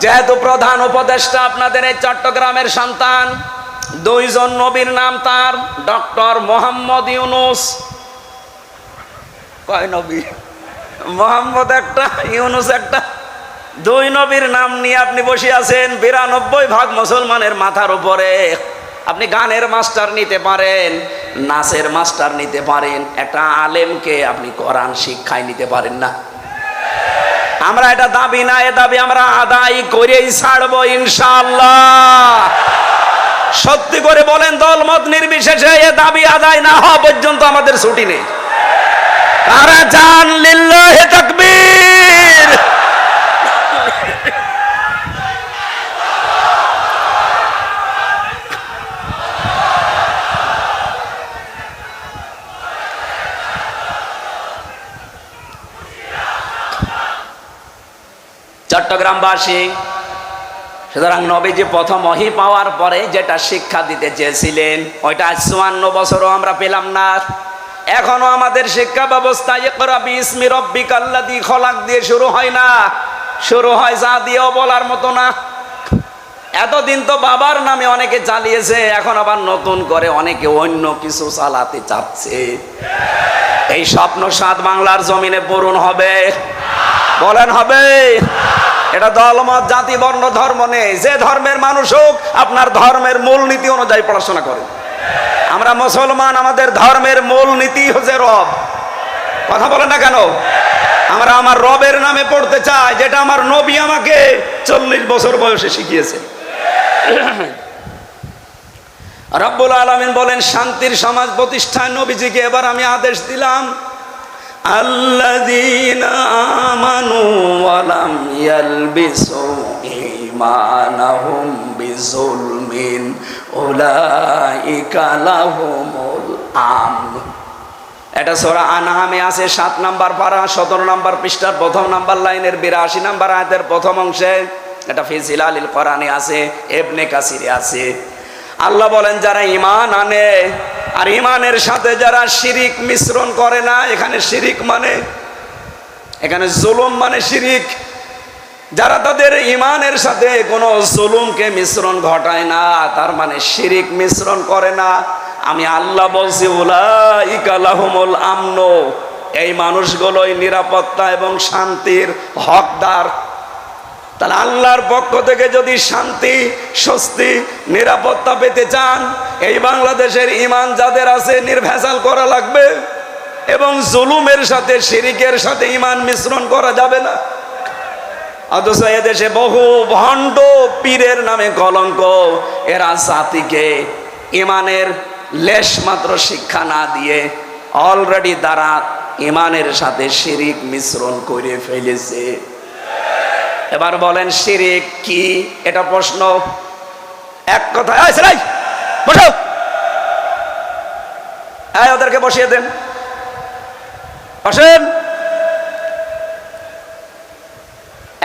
যেহেতু প্রধান উপদেষ্টা আপনাদের এই চট্টগ্রামের সন্তান, 2 জন নবীর নাম তার, ডক্টর মোহাম্মদ ইউনুস। কয় নবী? মোহাম্মদ একটা, ইউনুস একটা। 2 নবীর নাম নিয়ে আপনি বসে আছেন। 92% মুসলমানের মাথার উপরে। আপনি গানের মাস্টার নিতে পারেন, নাচের মাস্টার নিতে পারেন, একটা আলেমকে আপনি কোরআন শিক্ষায় নিতে পারেন না। আমরা এটা দাবি না, এ দাবি আমরা আদায় করেই ছাড়বো ইনশাআল্লাহ। সত্যি করে বলেন, দলমত নির্বিশেষে এ দাবি আদায় না হওয়া পর্যন্ত আমাদের ছুটি নেই। তারা জান লিল্লাহে তাকবীর। চট্টগ্রামবাসী, সুতরাং নবীজি প্রথম ওহী পাওয়ার পরে যেটা শিক্ষা দিতে চেয়েছিলেন, ওইটা 54 বছরও আমরা পেলাম না। এখনো আমাদের শিক্ষা ব্যবস্থা ইকরা বিসমি রব্বিকাল্লাযী খলাক দিয়ে শুরু হয় না, শুরু হয় যা দিয়েও বলার মতো না। এতদিন তো বাবার নামে অনেকে চালিয়েছে, এখন আবার নতুন করে অনেকে অন্য কিছু চালাতে চাচ্ছে। এই স্বপ্ন 7 বাংলার জমিনে পূরণ হবে? বলেন হবে? এটা দলমত জাতি বর্ণ ধর্ম নেই, যে ধর্মের মানুষ হোক আপনার ধর্মের মূলনীতি অনুযায়ী পড়াশোনা করেন। আমরা মুসলমান, আমাদের ধর্মের মূলনীতি হচ্ছে রব। কথা বলেন না কেন? আমরা আমার রবের নামে পড়তে চাই, যেটা আমার নবী আমাকে 40 বছর বয়সে শিখিয়েছে। রব্বুল আলামিন বলেন, শান্তির সমাজ প্রতিষ্ঠায় নবীজিকে এবার আমি আদেশ দিলাম, আল্লাযীনা আমানু ওয়া লাম ইয়ালবিসু ঈমানাহুম বিযুলমিন উলাইকা লাহুমুল আমন। এটা সূরা আনআমে আছে, 7 নম্বর পারা, 17 নম্বর পৃষ্ঠার 1ম নম্বর লাইনের 82 নম্বর আয়াতের প্রথম অংশে। এটা ফি জিলালিল কোরআনে আছে, ইবনে কাসিরে আছে। আল্লাহ বলেন, যারা ঈমান আনে আর ঈমানের সাথে যারা শিরিক মিশ্রণ করে না, এখানে শিরিক মানে, এখানে জুলুম মানে শিরিক, যারা তাদের ঈমানের সাথে কোনো জুলুমকে মিশ্রণ ঘটায় না, তার মানে শিরিক মিশ্রণ করে না, আমি আল্লাহ বলছি উলাইকা লাহুমুল আমন, এই মানুষগুলোই নিরাপত্তা এবং শান্তির হকদার। তাহলে আল্লাহর পক্ষ থেকে যদি শান্তি, স্বস্তি, নিরাপত্তা পেতে চান, এই বাংলাদেশের ঈমান যাদের আছে নির্ভেজাল করা লাগবে, এবং জুলুমের সাথে শিরিকের সাথে ঈমান মিশ্রণ করা যাবে না। অথচ এদেশে বহু ভণ্ড পীরের নামে কলঙ্ক, এরা জাতিকে ঈমানের লেশ মাত্র শিক্ষা না দিয়ে অলরেডি তারা ঈমানের সাথে শিরিক মিশ্রণ করে ফেলেছে। এবার বলেন শিরিক কি? এটা প্রশ্ন। এক কথা, বসো, ওদেরকে বসিয়ে দেন, বসেন।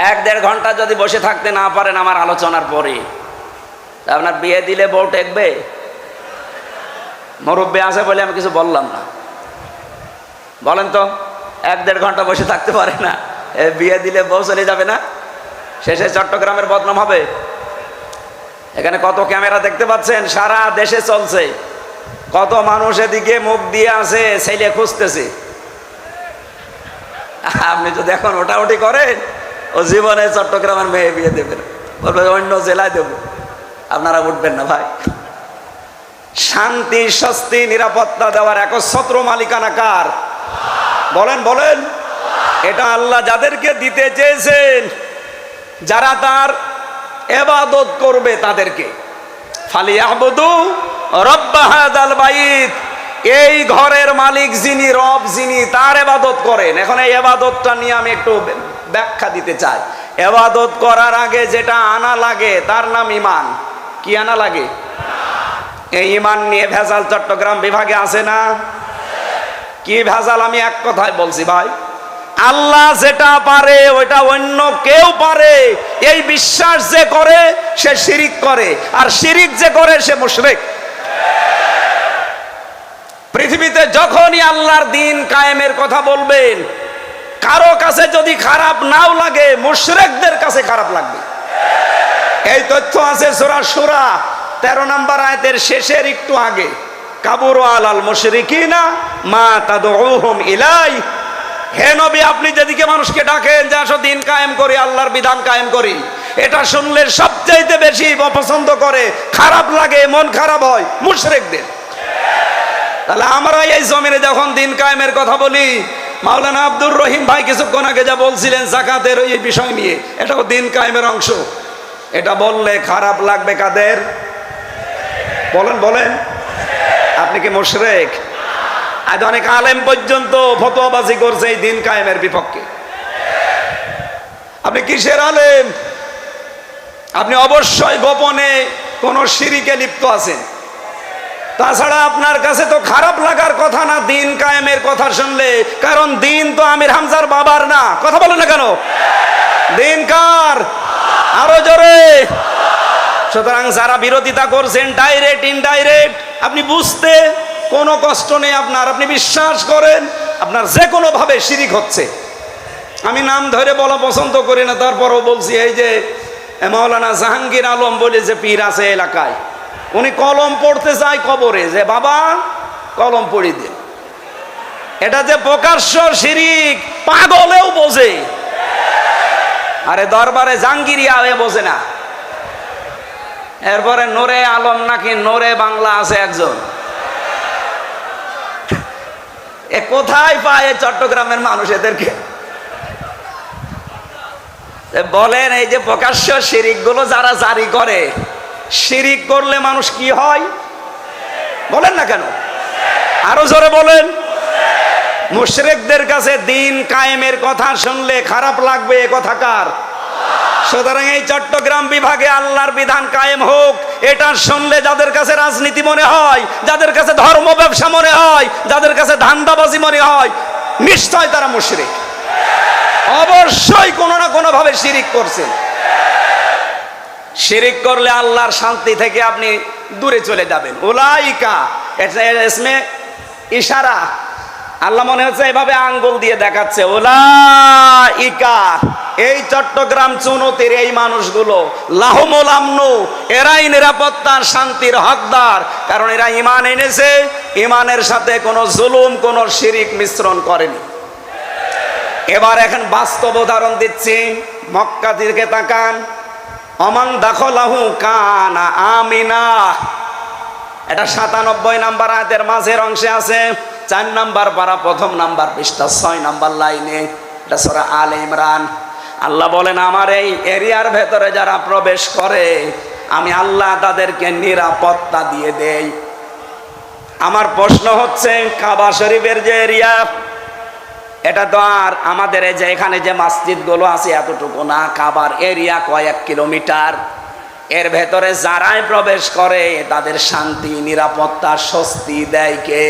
1-1.5 ঘন্টা যদি বসে থাকতে না পারেন আমার আলোচনার পরে, আপনার বিয়ে দিলে বউ টেকবে? মুরব্বী আছে বলে আমি কিছু বললাম না, বলেন তো। 1-1.5 ঘন্টা বসে থাকতে পারে না, বিয়ে দিলে বউ চলে যাবে না? শেষে চট্টগ্রামের বদনাম হবে। এখানে কত ক্যামেরা দেখতে পাচ্ছেন, সারা দেশে চলছে। কত মানুষ এদিকে মুখ দিয়ে আছে, ছেলে খুঁজতেছে। আপনি যদি এখন ওটাউটি করেন, ও জীবনে চট্টগ্রামের মেয়ে বিয়ে দেবেন, বলবে অন্য জেলায় দেব, আপনারা উঠবেন না ভাই। শান্তি, স্বস্তি, নিরাপত্তা দেওয়ার একচ্ছত্র মালিকানা কার? বলেন বলেন। এটা আল্লাহ যাদেরকে দিতে চেয়েছেন, যারা তার ইবাদত করবে তাদেরকে। ফালিয়াবুদু রব্ব হাযাল বাইত, এই ঘরের মালিক যিনি, রব যিনি, তার ইবাদত করেন। এখন এই ইবাদতটা নিয়ে আমি একটু ব্যাখ্যা দিতে চাই। ইবাদত করার আগে যেটা আনা লাগে তার নাম ঈমান। কি আনা লাগে? এই ঈমান নিয়ে ভেজাল চট্টগ্রাম বিভাগে আছে না? কি ভেজাল? আমি এক কথায় বলছি ভাই, আল্লাহ যেটা পারে ওইটা অন্য কেউ পারে, এই বিশ্বাস যে করে সে শিরিক করে, আর শিরিক যে করে সে মুশরিক। পৃথিবীতে যখনই আল্লাহর দিন কায়েমের কথা বলবেন, কারো কাছে যদি খারাপ নাও লাগে, মুশরিকদের কাছে খারাপ লাগবে। এই তথ্য আছে সূরা শূরা 13 নম্বর আয়াতের শেষের একটু আগে। কাবুরু আলাল মুশরিকিনা মা তাদউহুম ইলাই। হে নবী, আপনি যেদিকে মানুষকে ডাকেন যে আসো দিন কায়েম করি, আল্লাহর বিধান কায়েম করি, এটা শুনলে সবচাইতে বেশি অপছন্দ করে, খারাপ লাগে, মন খারাপ হয় মুশরিকদের। তাহলে আমরা এই জমিনে যখন দিন কায়েমের কথা বলি, মাওলানা আব্দুর রহিম ভাই কিছুক্ষণ আগে যা বলছিলেন যাকাতের এই বিষয় নিয়ে, এটাও দিন কায়েমের অংশ। এটা বললে খারাপ লাগবে কাদের? বলেন বলেন। আপনি কি মুশরিক? আজ অনেক আলেম পর্যন্ত ফতোয়াবাজি করছে এই দিন কায়েমের বিপক্ষে। আপনি কিসের আলেম? আপনি অবশ্যই গোপনে কোন শিরিকে লিপ্ত আছেন। তাছাড়া আপনার কাছে তো খারাপ লাগার কথা না দিন কায়েমের কথা শুনলে, কারণ দিন তো আমির হামজার বাবার না। কথা বলেন না কেন? দিন কার? আরো জোরে। সুতরাং যারা বিরোধিতা করছেন ডাইরেক্ট ইনডাইরেক্ট, আপনি বুঝতে কোনো কষ্ট নেই আপনার, আপনি বিশ্বাস করেন আপনার যে কোনো ভাবে শিরিক হচ্ছে। আমি নাম ধরে বলা পছন্দ করি না, তারপরও বলছি। এই যে মাওলানা জাহাঙ্গীর আলম বলে যে পীর আছে এলাকায়, উনি কলম পড়তে যায় কবরে, যে বাবা কলম পড়ি দিন। এটা যে প্রকাশ্য শিরিক পাগলেও বোঝে, আরে দরবারে জাহাঙ্গীরিয়া হয়ে বোঝে না। এরপরে নোরে আলম নাকি নোরে বাংলা আছে একজন, এ কোথায় পায় চট্টগ্রামের মানুষ এদেরকে? বলেন, এই যে প্রকাশ্য শিরিক গুলো যারা জারি করে, শিরিক করলে মানুষ কি হয় বলেন না কেন? আরো জোরে বলেন। মুশরিকদের কাছে দিন কায়েমের কথা শুনলে খারাপ লাগবে, এ কথা কার? সুতরাং এই চট্টগ্রাম বিভাগে আল্লাহর বিধান কায়েম হোক, এটা শুনলে যাদের কাছে রাজনীতি মনে হয়, যাদের কাছে ধর্ম ব্যবসা মনে হয়, যাদের কাছে ধান্দাবাজি মনে হয়, নিশ্চয় তারা মুশরিক। অবশ্যই কোনো না কোনো ভাবে শিরিক করছে। শিরিক করলে আল্লাহর শান্তি থেকে আপনি দূরে চলে যাবেন। উলাইকা ইসমে ইশারা, আল্লাহ মনে হচ্ছে এভাবে আঙ্গুল দিয়ে দেখাচ্ছে, উলাইকা, এই চট্টগ্রাম চুনতির এই মানুষগুলো, লাহুমুল আমনু, এরাই নিরাপত্তার শান্তির হকদার, কারণ এরা ঈমান এনেছে, ঈমানের সাথে কোনো জুলুম কোনো শিরিক মিশ্রণ করেনি। এবার এখন বাস্তব উদাহরণ দিচ্ছি, মক্কা দিকে তাকান, অমান দাখলাহু কানা আমিনা, এটা 97 নাম্বার আয়াতের মাঝের অংশে আছে, 4 নাম্বার পারা 1 নাম্বার পৃষ্ঠা 6 নাম্বার লাইনে, এটা সূরা আলে ইমরান। আল্লাহ বলেন, আমার এই এরিয়ার ভেতরে যারা প্রবেশ করে আমি আল্লাহ তাদেরকে নিরাপত্তা দিয়ে দেই। আমার প্রশ্ন হচ্ছে, কাবা শরীফের যে এরিয়া, এটা তো আর আমাদের এই যে এখানে যে মসজিদগুলো আছে এতটুকু না, কাবার এরিয়া কয়েক কিলোমিটার। এর ভেতরে যারাই প্রবেশ করে তাদের শান্তি নিরাপত্তা স্বস্তি দেয় কে?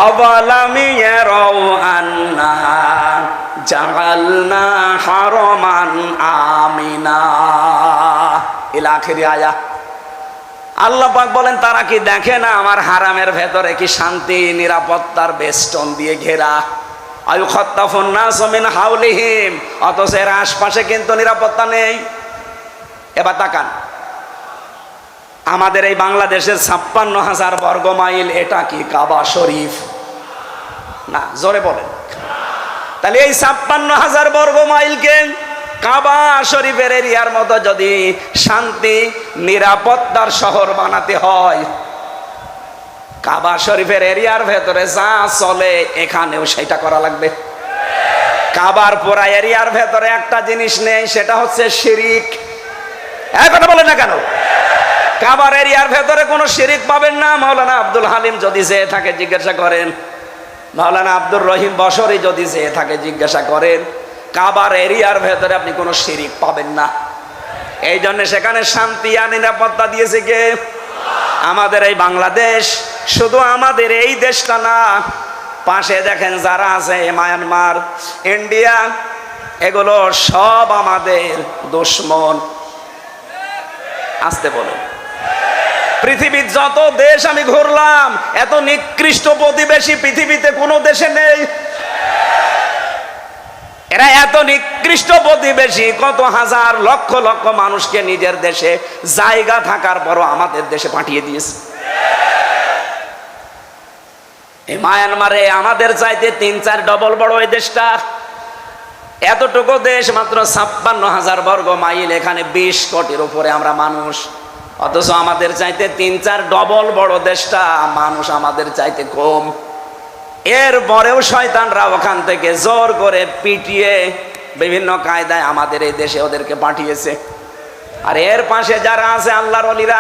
আওয়ালাম ইয়ারাউ আন্না জাআলনা হারামান আমিনা ইলা আখির আয়া। আল্লাহ পাক বলেন, তারা কি দেখে না আমার হারামের ভেতরে কি শান্তি নিরাপত্তার বেষ্টন দিয়ে ঘেরা? আয়ুখাত্তাফুন নাসু মিন হাওলিহিম, অথচ এর আশপাশে কিন্তু নিরাপত্তা নেই। এবার তাকান, আমাদের এই বাংলাদেশের 56,000 বর্গ মাইল, এটা কি কাবা শরীফ? না, জোরে বলেন। তাহলে এই 56,000 বর্গ মাইলকে কাবা শরীফের এরিয়ার মতো যদি শান্তি নিরাপত্তার শহর বানাতে হয়, কাবা শরীফের এরিয়ার ভেতরে যা চলে এখানেও সেটা করা লাগবে। কাবার পুরা এরিয়ার ভেতরে একটা জিনিস নেই, সেটা হচ্ছে শিরিক। এক কথা বলেন না কেন? কাবার এরিয়ার ভেতরে কোনো শিরিক পাবেন না। মাওলানা আব্দুল হালিম যদি যেয়ে থাকে জিজ্ঞাসা করেন, মাওলানা আব্দুর রহিম বসরি যদি যেয়ে থাকে জিজ্ঞাসা করেন, কাবার এরিয়ার ভেতরে আপনি কোনো শিরিক পাবেন না। এই জন্য সেখানে শান্তি আর নিরাপত্তা দিয়েছে কে? আমাদের এই বাংলাদেশ। শুধু আমাদের এই দেশটা না, পাশে দেখেন যারা আছে, মায়ানমার, ইন্ডিয়া, এগুলো সব আমাদের দুশ্মন। আসতে বলো। পৃথিবীর যত দেশ আমি ঘুরলাম, এত নিকৃষ্ট প্রতিবেশী পৃথিবীতে কোনো দেশে নেই। এরা এত নিকৃষ্ট প্রতিবেশী, কত হাজার লক্ষ লক্ষ মানুষকে নিজের দেশে জায়গা থাকার পরও আমাদের দেশে পাঠিয়ে দিয়েছে। এই মায়ানমারে আমাদের চাইতে 3-4 ডবল বড় এই দেশটা। এতটুকু দেশ, মাত্র 56,000 বর্গ মাইল, এখানে 20 কোটির উপরে আমরা মানুষ, অথচ আমাদের চাইতে 3-4 ডবল বড় দেশটা, মানুষ আমাদের চাইতে কম। এর পরেও শয়তানরা ওখান থেকে জোর করে পিটিয়ে বিভিন্ন কায়দায় আমাদের এই দেশে ওদেরকে পাঠিয়েছে। আর এর পাশে যারা আছে আল্লাহর ওলিরা,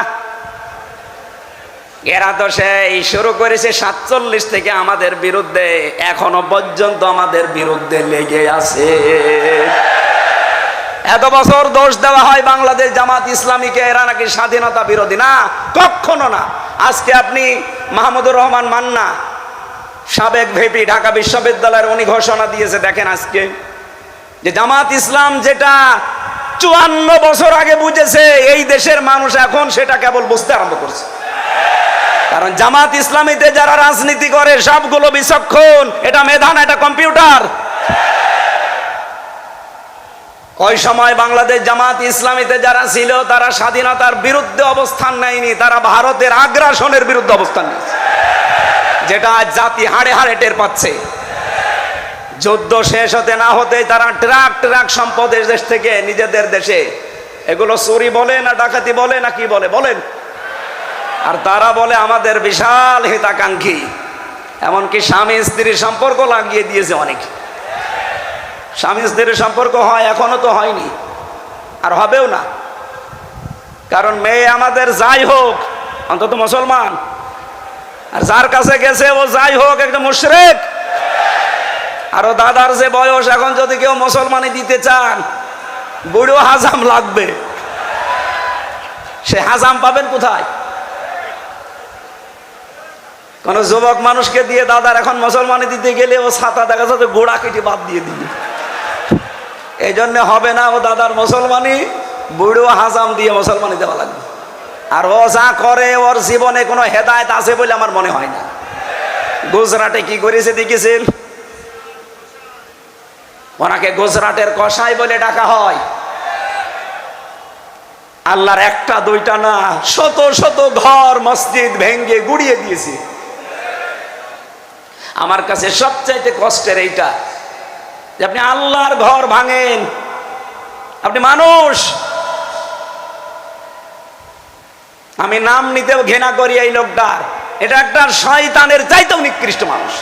এরা তো সেই শুরু করেছে 47 থেকে আমাদের বিরুদ্ধে, এখনো পর্যন্ত আমাদের বিরুদ্ধে লেগে আছে। এত বছর দোষ দেওয়া হয় বাংলাদেশ জামাত ইসলামীকে, এরা নাকি স্বাধীনতা বিরোধী। না, কখনো না। আজকে আপনি মাহমুদুর রহমান মান্না, সাবেক ভিপি ঢাকা বিশ্ববিদ্যালয়ের, উনি ঘোষণা দিয়েছে, দেখেন আজকে, যে জামাত ইসলাম যেটা 54 বছর আগে বুঝেছে, এই দেশের মানুষ এখন সেটা কেবল বুঝতে আরম্ভ করছে। কারণ জামাত ইসলামীতে যারা রাজনীতি করে সবগুলো বিচক্ষণ, এটা মেধা না, এটা কম্পিউটার। ওই সময় বাংলাদেশ জামাত ইসলামীতে যারা ছিল তারা স্বাধীনতার বিরুদ্ধে অবস্থান নেয়নি, তারা ভারতের আগ্রাসনের বিরুদ্ধে অবস্থান নিয়েছে, যেটা আজ জাতি হাড়ে হাড়ে টের পাচ্ছে। যুদ্ধ শেষ হতে না হতেই তারা ট্রাক ট্রাক সম্পদ দেশ থেকে নিজেদের দেশে, এগুলো চুরি বলে না ডাকাতি বলে না কি বলে বলেন, আর তারা বলে আমাদের বিশাল হিতাকাঙ্ক্ষী। এমনকি স্বামী স্ত্রীর সম্পর্ক লাগিয়ে দিয়েছে অনেক। স্বামী স্ত্রীর সম্পর্ক হয়, এখনো তো হয়নি, আর হবেও না। কারণ মেয়ে আমাদের যাই হোক অন্তত মুসলমান, আর যার কাছে গেছে ও যাই হোক একটা মুশরিক। আর ও দাদার যে বয়স, এখন যদি কেউ মুসলমানি দিতে চান, বুড়ো হাজাম লাগবে। সে হাজাম পাবেন কোথায়? কোন যুবক মানুষকে দিয়ে দাদার এখন মুসলমানি দিতে গেলে ও ছাতা দেখা যাচ্ছে গোড়া কেটে বাদ দিয়ে দিবে। এই জন্য হবে না, ও দাদার মুসলমানি বুড়ো হাজাম দিয়ে মুসলমানি দেওয়া লাগবে। আর ও যা করে, ওর জীবনে কোনো হেদায়েত আছে বলে আমার মনে হয় না। গুজরাটে কি করেছে দেখেছেন? ওনাকে গুজরাটের কসাই বলে ডাকা হয়। আল্লাহর একটা দুইটা না, শত শত ঘর মসজিদ ভেঙ্গে গুড়িয়ে দিয়েছে। আমার কাছে সবচাইতে কষ্টের এইটা যে আপনি আল্লাহর ঘর ভাঙেন, আপনি মানুষ। আমি নাম নিতেও ঘৃণা করি এই লোকটার। এটা একটা শয়তানের চাইতেও নিকৃষ্ট মানুষ।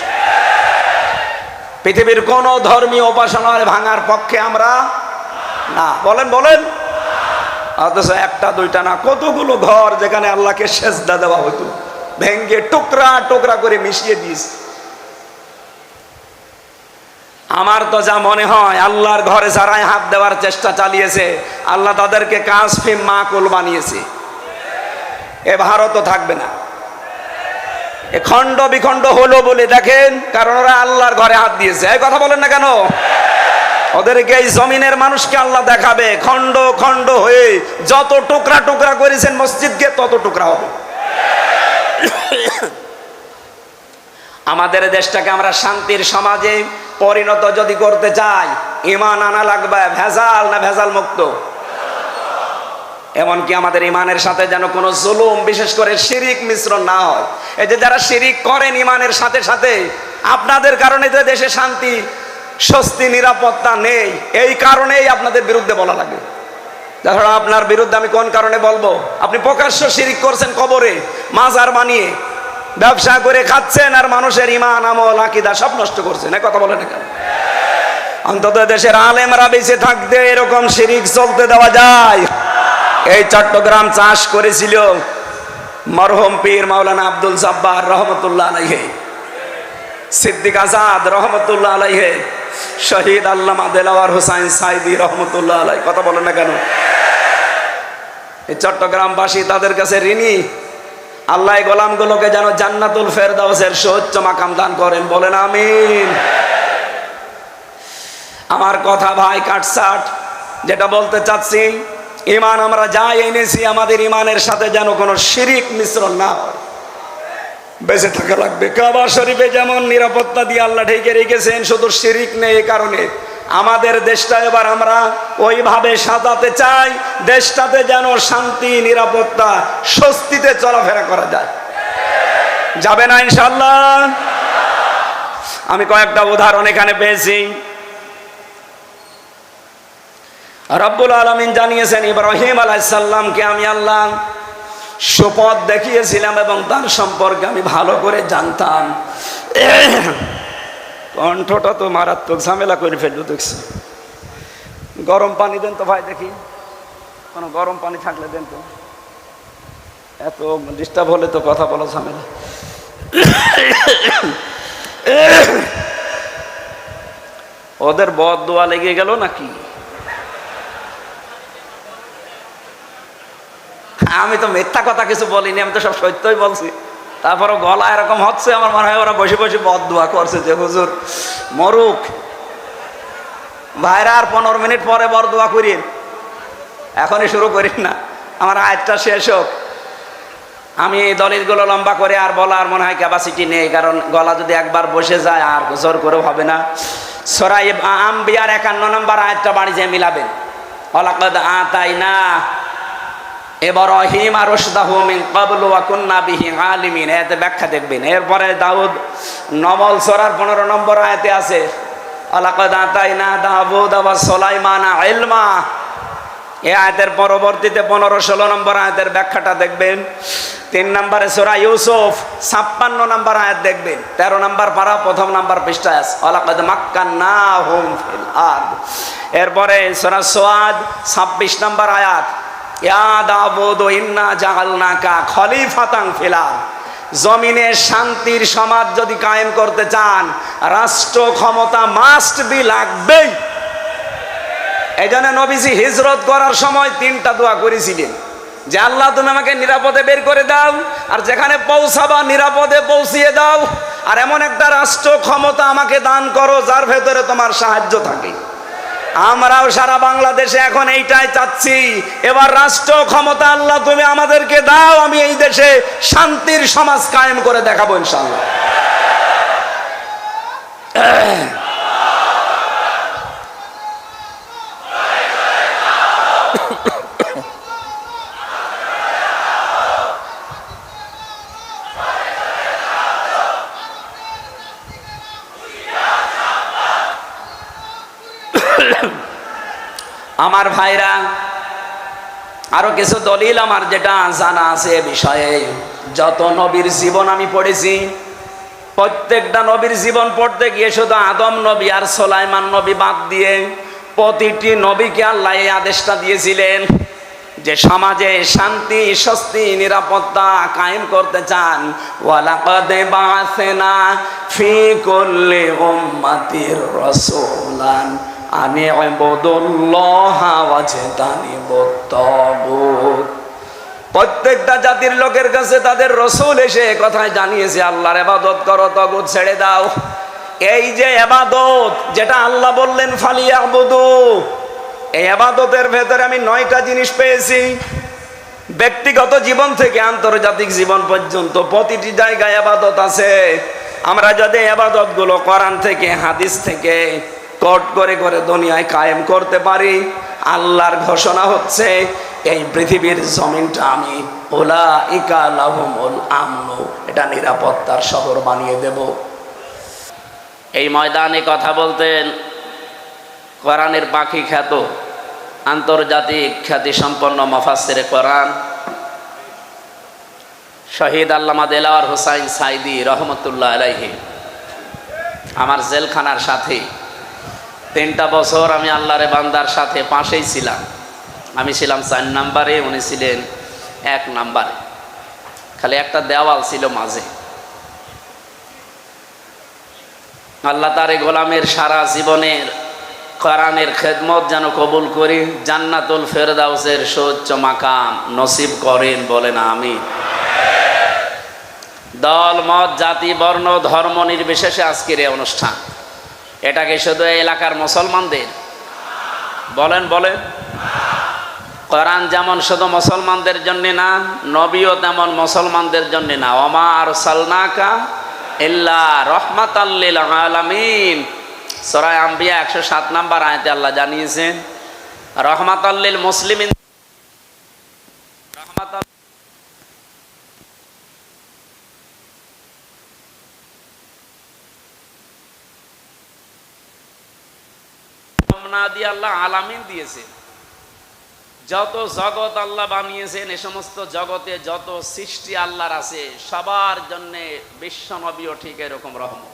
পৃথিবীর কোন ধর্মীয় উপাসনার ভাঙার পক্ষে আমরা না, বলেন বলেন। অথচ একটা দুইটা না, কতগুলো ঘর যেখানে আল্লাহকে সেজদা দেওয়া হতো ভেঙ্গে টুকরা টুকরা করে মিশিয়ে দিয়েছে। আমার তো যা মনে হয় আল্লাহর ঘরে যারাই হাত দেওয়ার চেষ্টা চালিয়েছে, আল্লাহ তাদেরকে কাসফি মাকুল বানিয়েছে। এ ভারতও থাকবে না। এ খণ্ড বিখণ্ড হলো বলে দেখেন, কারণ ওরা আল্লাহর ঘরে হাত দিয়েছে। এই কথা বলেন না কেন? ওদেরকে এই জমিনের মানুষকে আল্লাহ দেখাবে খণ্ড খণ্ড হয়ে যত টুকরা টুকরা করেছেন মসজিদকে তত টুকরা হবে। আমাদের দেশটাকে আমরা শান্তির সমাজে পরিণত যদি করতে চাই, ঈমান আনা লাগবে ভেজাল না ভেজাল মুক্ত। এমনকি আমাদের ঈমানের সাথে যেন কোনো জুলুম, বিশেষ করে শিরিক মিশ্রণ না হয়। এই যে যারা শিরিক করেন ঈমানের সাথে সাথে, আপনাদের কারণে যে দেশে শান্তি স্বস্তি নিরাপত্তা নেই, এই কারণেই আপনাদের বিরুদ্ধে বলা লাগে। তাছাড়া আপনার বিরুদ্ধে আমি কোন কারণে বলবো? আপনি প্রকাশ্য শিরিক করছেন, কবরে মাজার বানিয়ে ব্যবসা করে খাচ্ছেন, আর মানুষের ঈমান আমল আকীদা সব নষ্ট করছেন। এই কথা বলেন না কেন? অন্তত দেশের আলেমরা বেঁচে থাকতে এরকম শিরিক চলতে দেওয়া যায়? এই চট্টগ্রাম চাষ করেছিল মরহুম পীর মাওলানা আব্দুল জব্বার রহমতুল্লাহ আলাইহি, সিদ্দিক আজাদ রহমতুল্লাহ আলাইহি, শহীদ আল্লামা দেলাওয়ার হোসাইন সাইদি রহমতুল্লাহ আলাইহি। কথা বলেন না কেন? এই চট্টগ্রামবাসী তাদের কাছে ঋণী। আল্লাহ গোলামগুলোকে যেন জান্নাতুল ফেরদাউসের সর্বোচ্চ মাকাম দান করেন, বলেন আমিন। আমার কথা ভাই কাটসাট, যেটা বলতে চাচ্ছি, ঈমান আমরা যাই এনেছি, আমাদের ঈমানের সাথে যেন কোনো শিরিক মিশ্রণ না হয়। বেঁচে থাকা লাগবে। কাবা শরীফে যেমন নিরাপত্তা দিয়ে আল্লাহ ঢেকে রেখেছেন, শুধু শিরিক নেই। এই কারণে আমাদের দেশটা এবার আমরা ওইভাবে সাজাতে চাই, দেশটাতে যেন শান্তি, নিরাপত্তা, স্বস্তিতে চলাফেরা করা যায়। যাবে না ইনশাআল্লাহ? আমি কয়েকটা উদাহরণ এখানে পেয়েছি। রব্বুল আলামিন জানিয়েছেন ইব্রাহিম আলাইহিস সালামকে আমি আল্লাহ সুপথ দেখিয়েছিলাম এবং তার সম্পর্কে আমি ভালো করে জানতাম। কণ্ঠটা তো মারাত্মক ঝামেলা করে ফেলবো দেখছি। গরম পানি দেন তো ভাই, দেখি কোনো গরম পানি থাকলে দেন তো। এত ডিস্টার্ব হলে তো কথা বলা ঝামেলা। ওদের বদদোয়া লেগে গেল নাকি? আমি তো মিথ্যা কথা কিছু বলিনি, আমি তো সব সত্যই বলছি। তারপরে গলা এরকম হচ্ছে, আমার মনে হয় ওরা বসে বসে বদদোয়া করছে যে হুজুর মরুক। ভাইরা আর 15 মিনিট পরে বদদোয়া করিন, এখনই শুরু করিন না, আমার আয়াতটা শেষ হোক। আমি এই দলিলগুলো লম্বা করে আর বলার মনে হয় ক্যাপাসিটি নেই, কারণ গলা যদি একবার বসে যায় আর জোর করেও হবে না। সূরা আম্বিয়ার 51 নম্বর আয়াতটা বাড়ি যেয়ে মিলাবেন। ওয়ালাকাদ আতাইনা ইব্রাহিম রুশদাহু মিন ক্বাবলু ওয়া কুননা বিহি আলিমিন। এতে ব্যাখ্যা দেখবেন। এরপরে দাউদ নমল সূরার 15 নম্বর আয়াতে আছে ওয়ালাকাদ আতাইনা দাউদ ওয়া সুলাইমানা ইলমা। এই আয়াতের পরবর্তীতে 15-16 নম্বর আয়াতের ব্যাখ্যাটা দেখবেন। 3 নম্বরে সূরা ইউসুফ 56 নম্বর আয়াত দেখবেন। 13 নম্বর পারা 1ম নম্বর পৃষ্ঠায় আছে ওয়ালাকাদ মাক্কান্নাহুম ফিল আরদ। এরপরে সূরা সুআদ 26 নম্বর আয়াত ইয়া দাউদ ইন্না জাআলনাকা খলিফাতান ফিল আরদ। জমিনে শান্তির সমাজ যদি কায়েম করতে চান, রাষ্ট্র ক্ষমতা মাস্ট বি লাগবেই। এই জন্য নবীজি হিজরত করার সময় 3টা দোয়া করেছিলেন যে আল্লাহ তুমি আমাকে নিরাপদে বের করে দাও, আর যেখানে পৌঁছাবা নিরাপদে পৌঁছিয়ে দাও, আর এমন একটা রাষ্ট্র ক্ষমতা আমাকে দান করো যার ভেতরে তোমার সাহায্য থাকে। আমরাও সারা বাংলাদেশে এখন এইটাই চাচ্ছি। এবার রাষ্ট্র ক্ষমতা আল্লাহ তুমি আমাদেরকে দাও, আমি এই দেশে শান্তির সমাজ কায়েম করে দেখাবো ইনশাআল্লাহ। আমার ভাইরা, আরো কিছু দলিল আমার যেটা জানা আছে এ বিষয়ে। যত নবীর জীবন আমি পড়েছি, প্রত্যেকটা নবীর জীবন পড়তে গিয়ে শুধু আদম নবী আর সুলাইমান নবী বাদ দিয়ে প্রতিটি নবীকে আল্লাহ এই আদেশটা দিয়েছিলেন যে সমাজে শান্তি, স্বস্তি, নিরাপত্তা কায়েম করতে চান, ওয়ালাকাদ বাআসনা ফি কুল্লি উম্মাতির রাসূলান আনি ইবুদুল্লাহা ওয়াজতানিবুত তাগুত। প্রত্যেকটা জাতির লোকের কাছে তাদের রসূল এসে কথায় জানিয়েছে আল্লাহর ইবাদত করো, তাগুত ছেড়ে দাও। এই যে ইবাদত যেটা আল্লাহ বললেন ফালিয়াবুদু, এই ইবাদতের ভেতরে আমি 9টা জিনিস পেয়েছি। ব্যক্তিগত জীবন থেকে আন্তর্জাতিক জীবন পর্যন্ত প্রতিটি জায়গায় ইবাদত আছে। আমরা যদি ইবাদত গুলো কোরআন থেকে, হাদিস থেকে কোট করে করে দুনিয়ায় কায়েম করতে পারি, আল্লাহর ঘোষণা হচ্ছে এই পৃথিবীর জমিনটা আমি উলাইকা লাহুমুল আমনু, এটা নিরাপত্তার শহর বানিয়ে দেব। এই ময়দানে কথা বলতেন কোরআনের পাখি খ্যাত, আন্তর্জাতিক খ্যাতি সম্পন্ন মুফাসসিরে কোরআন শহীদ আল্লামা দেলাওয়ার হোসাইন সাইদি রহমতুল্লাহ আলাইহি। আমার জেলখানার সাথে 3টা বছর আমি আল্লাহরে বান্দার সাথে পাশেই ছিলাম। আমি ছিলাম 4 নম্বরে, উনি ছিলেন 1 নম্বরে। খালি একটা দেওয়াল ছিল মাঝে। আল্লাহ তার গোলামের সারা জীবনের কোরআনের খেদমত যেন কবুল করি, জান্নাতুল ফেরদাউসের সুউচ্চ মাকাম নসিব করেন, বলেন আমিন। দল, মত, জাতি, বর্ণ, ধর্ম নির্বিশেষে আজকের এই অনুষ্ঠান, এটা কি শুধু এই এলাকার মুসলমানদের? বলেন বলেন। কোরআন যেমন শুধু মুসলমানদের জন্য না, নবীও তেমন মুসলমানদের জন্য না। ওমা আরসালনাকা ইল্লা রাহমাতাল লিল আলামিন। সূরা আম্বিয়া 107 নম্বর আয়াতে আল্লাহ জানিয়েছেন রাহমাতাল লিল মুসলিমিন, রাহমাতাল না দিয়ে আল্লাহ আলামিন দিয়েছেন। যত জগৎ আল্লাহ বানিয়েছেন, এ সমস্ত জগতে যত সৃষ্টি আল্লাহর আছে, সবার জন্য বিশ্ব নবীও ঠিক এরকম রহমত।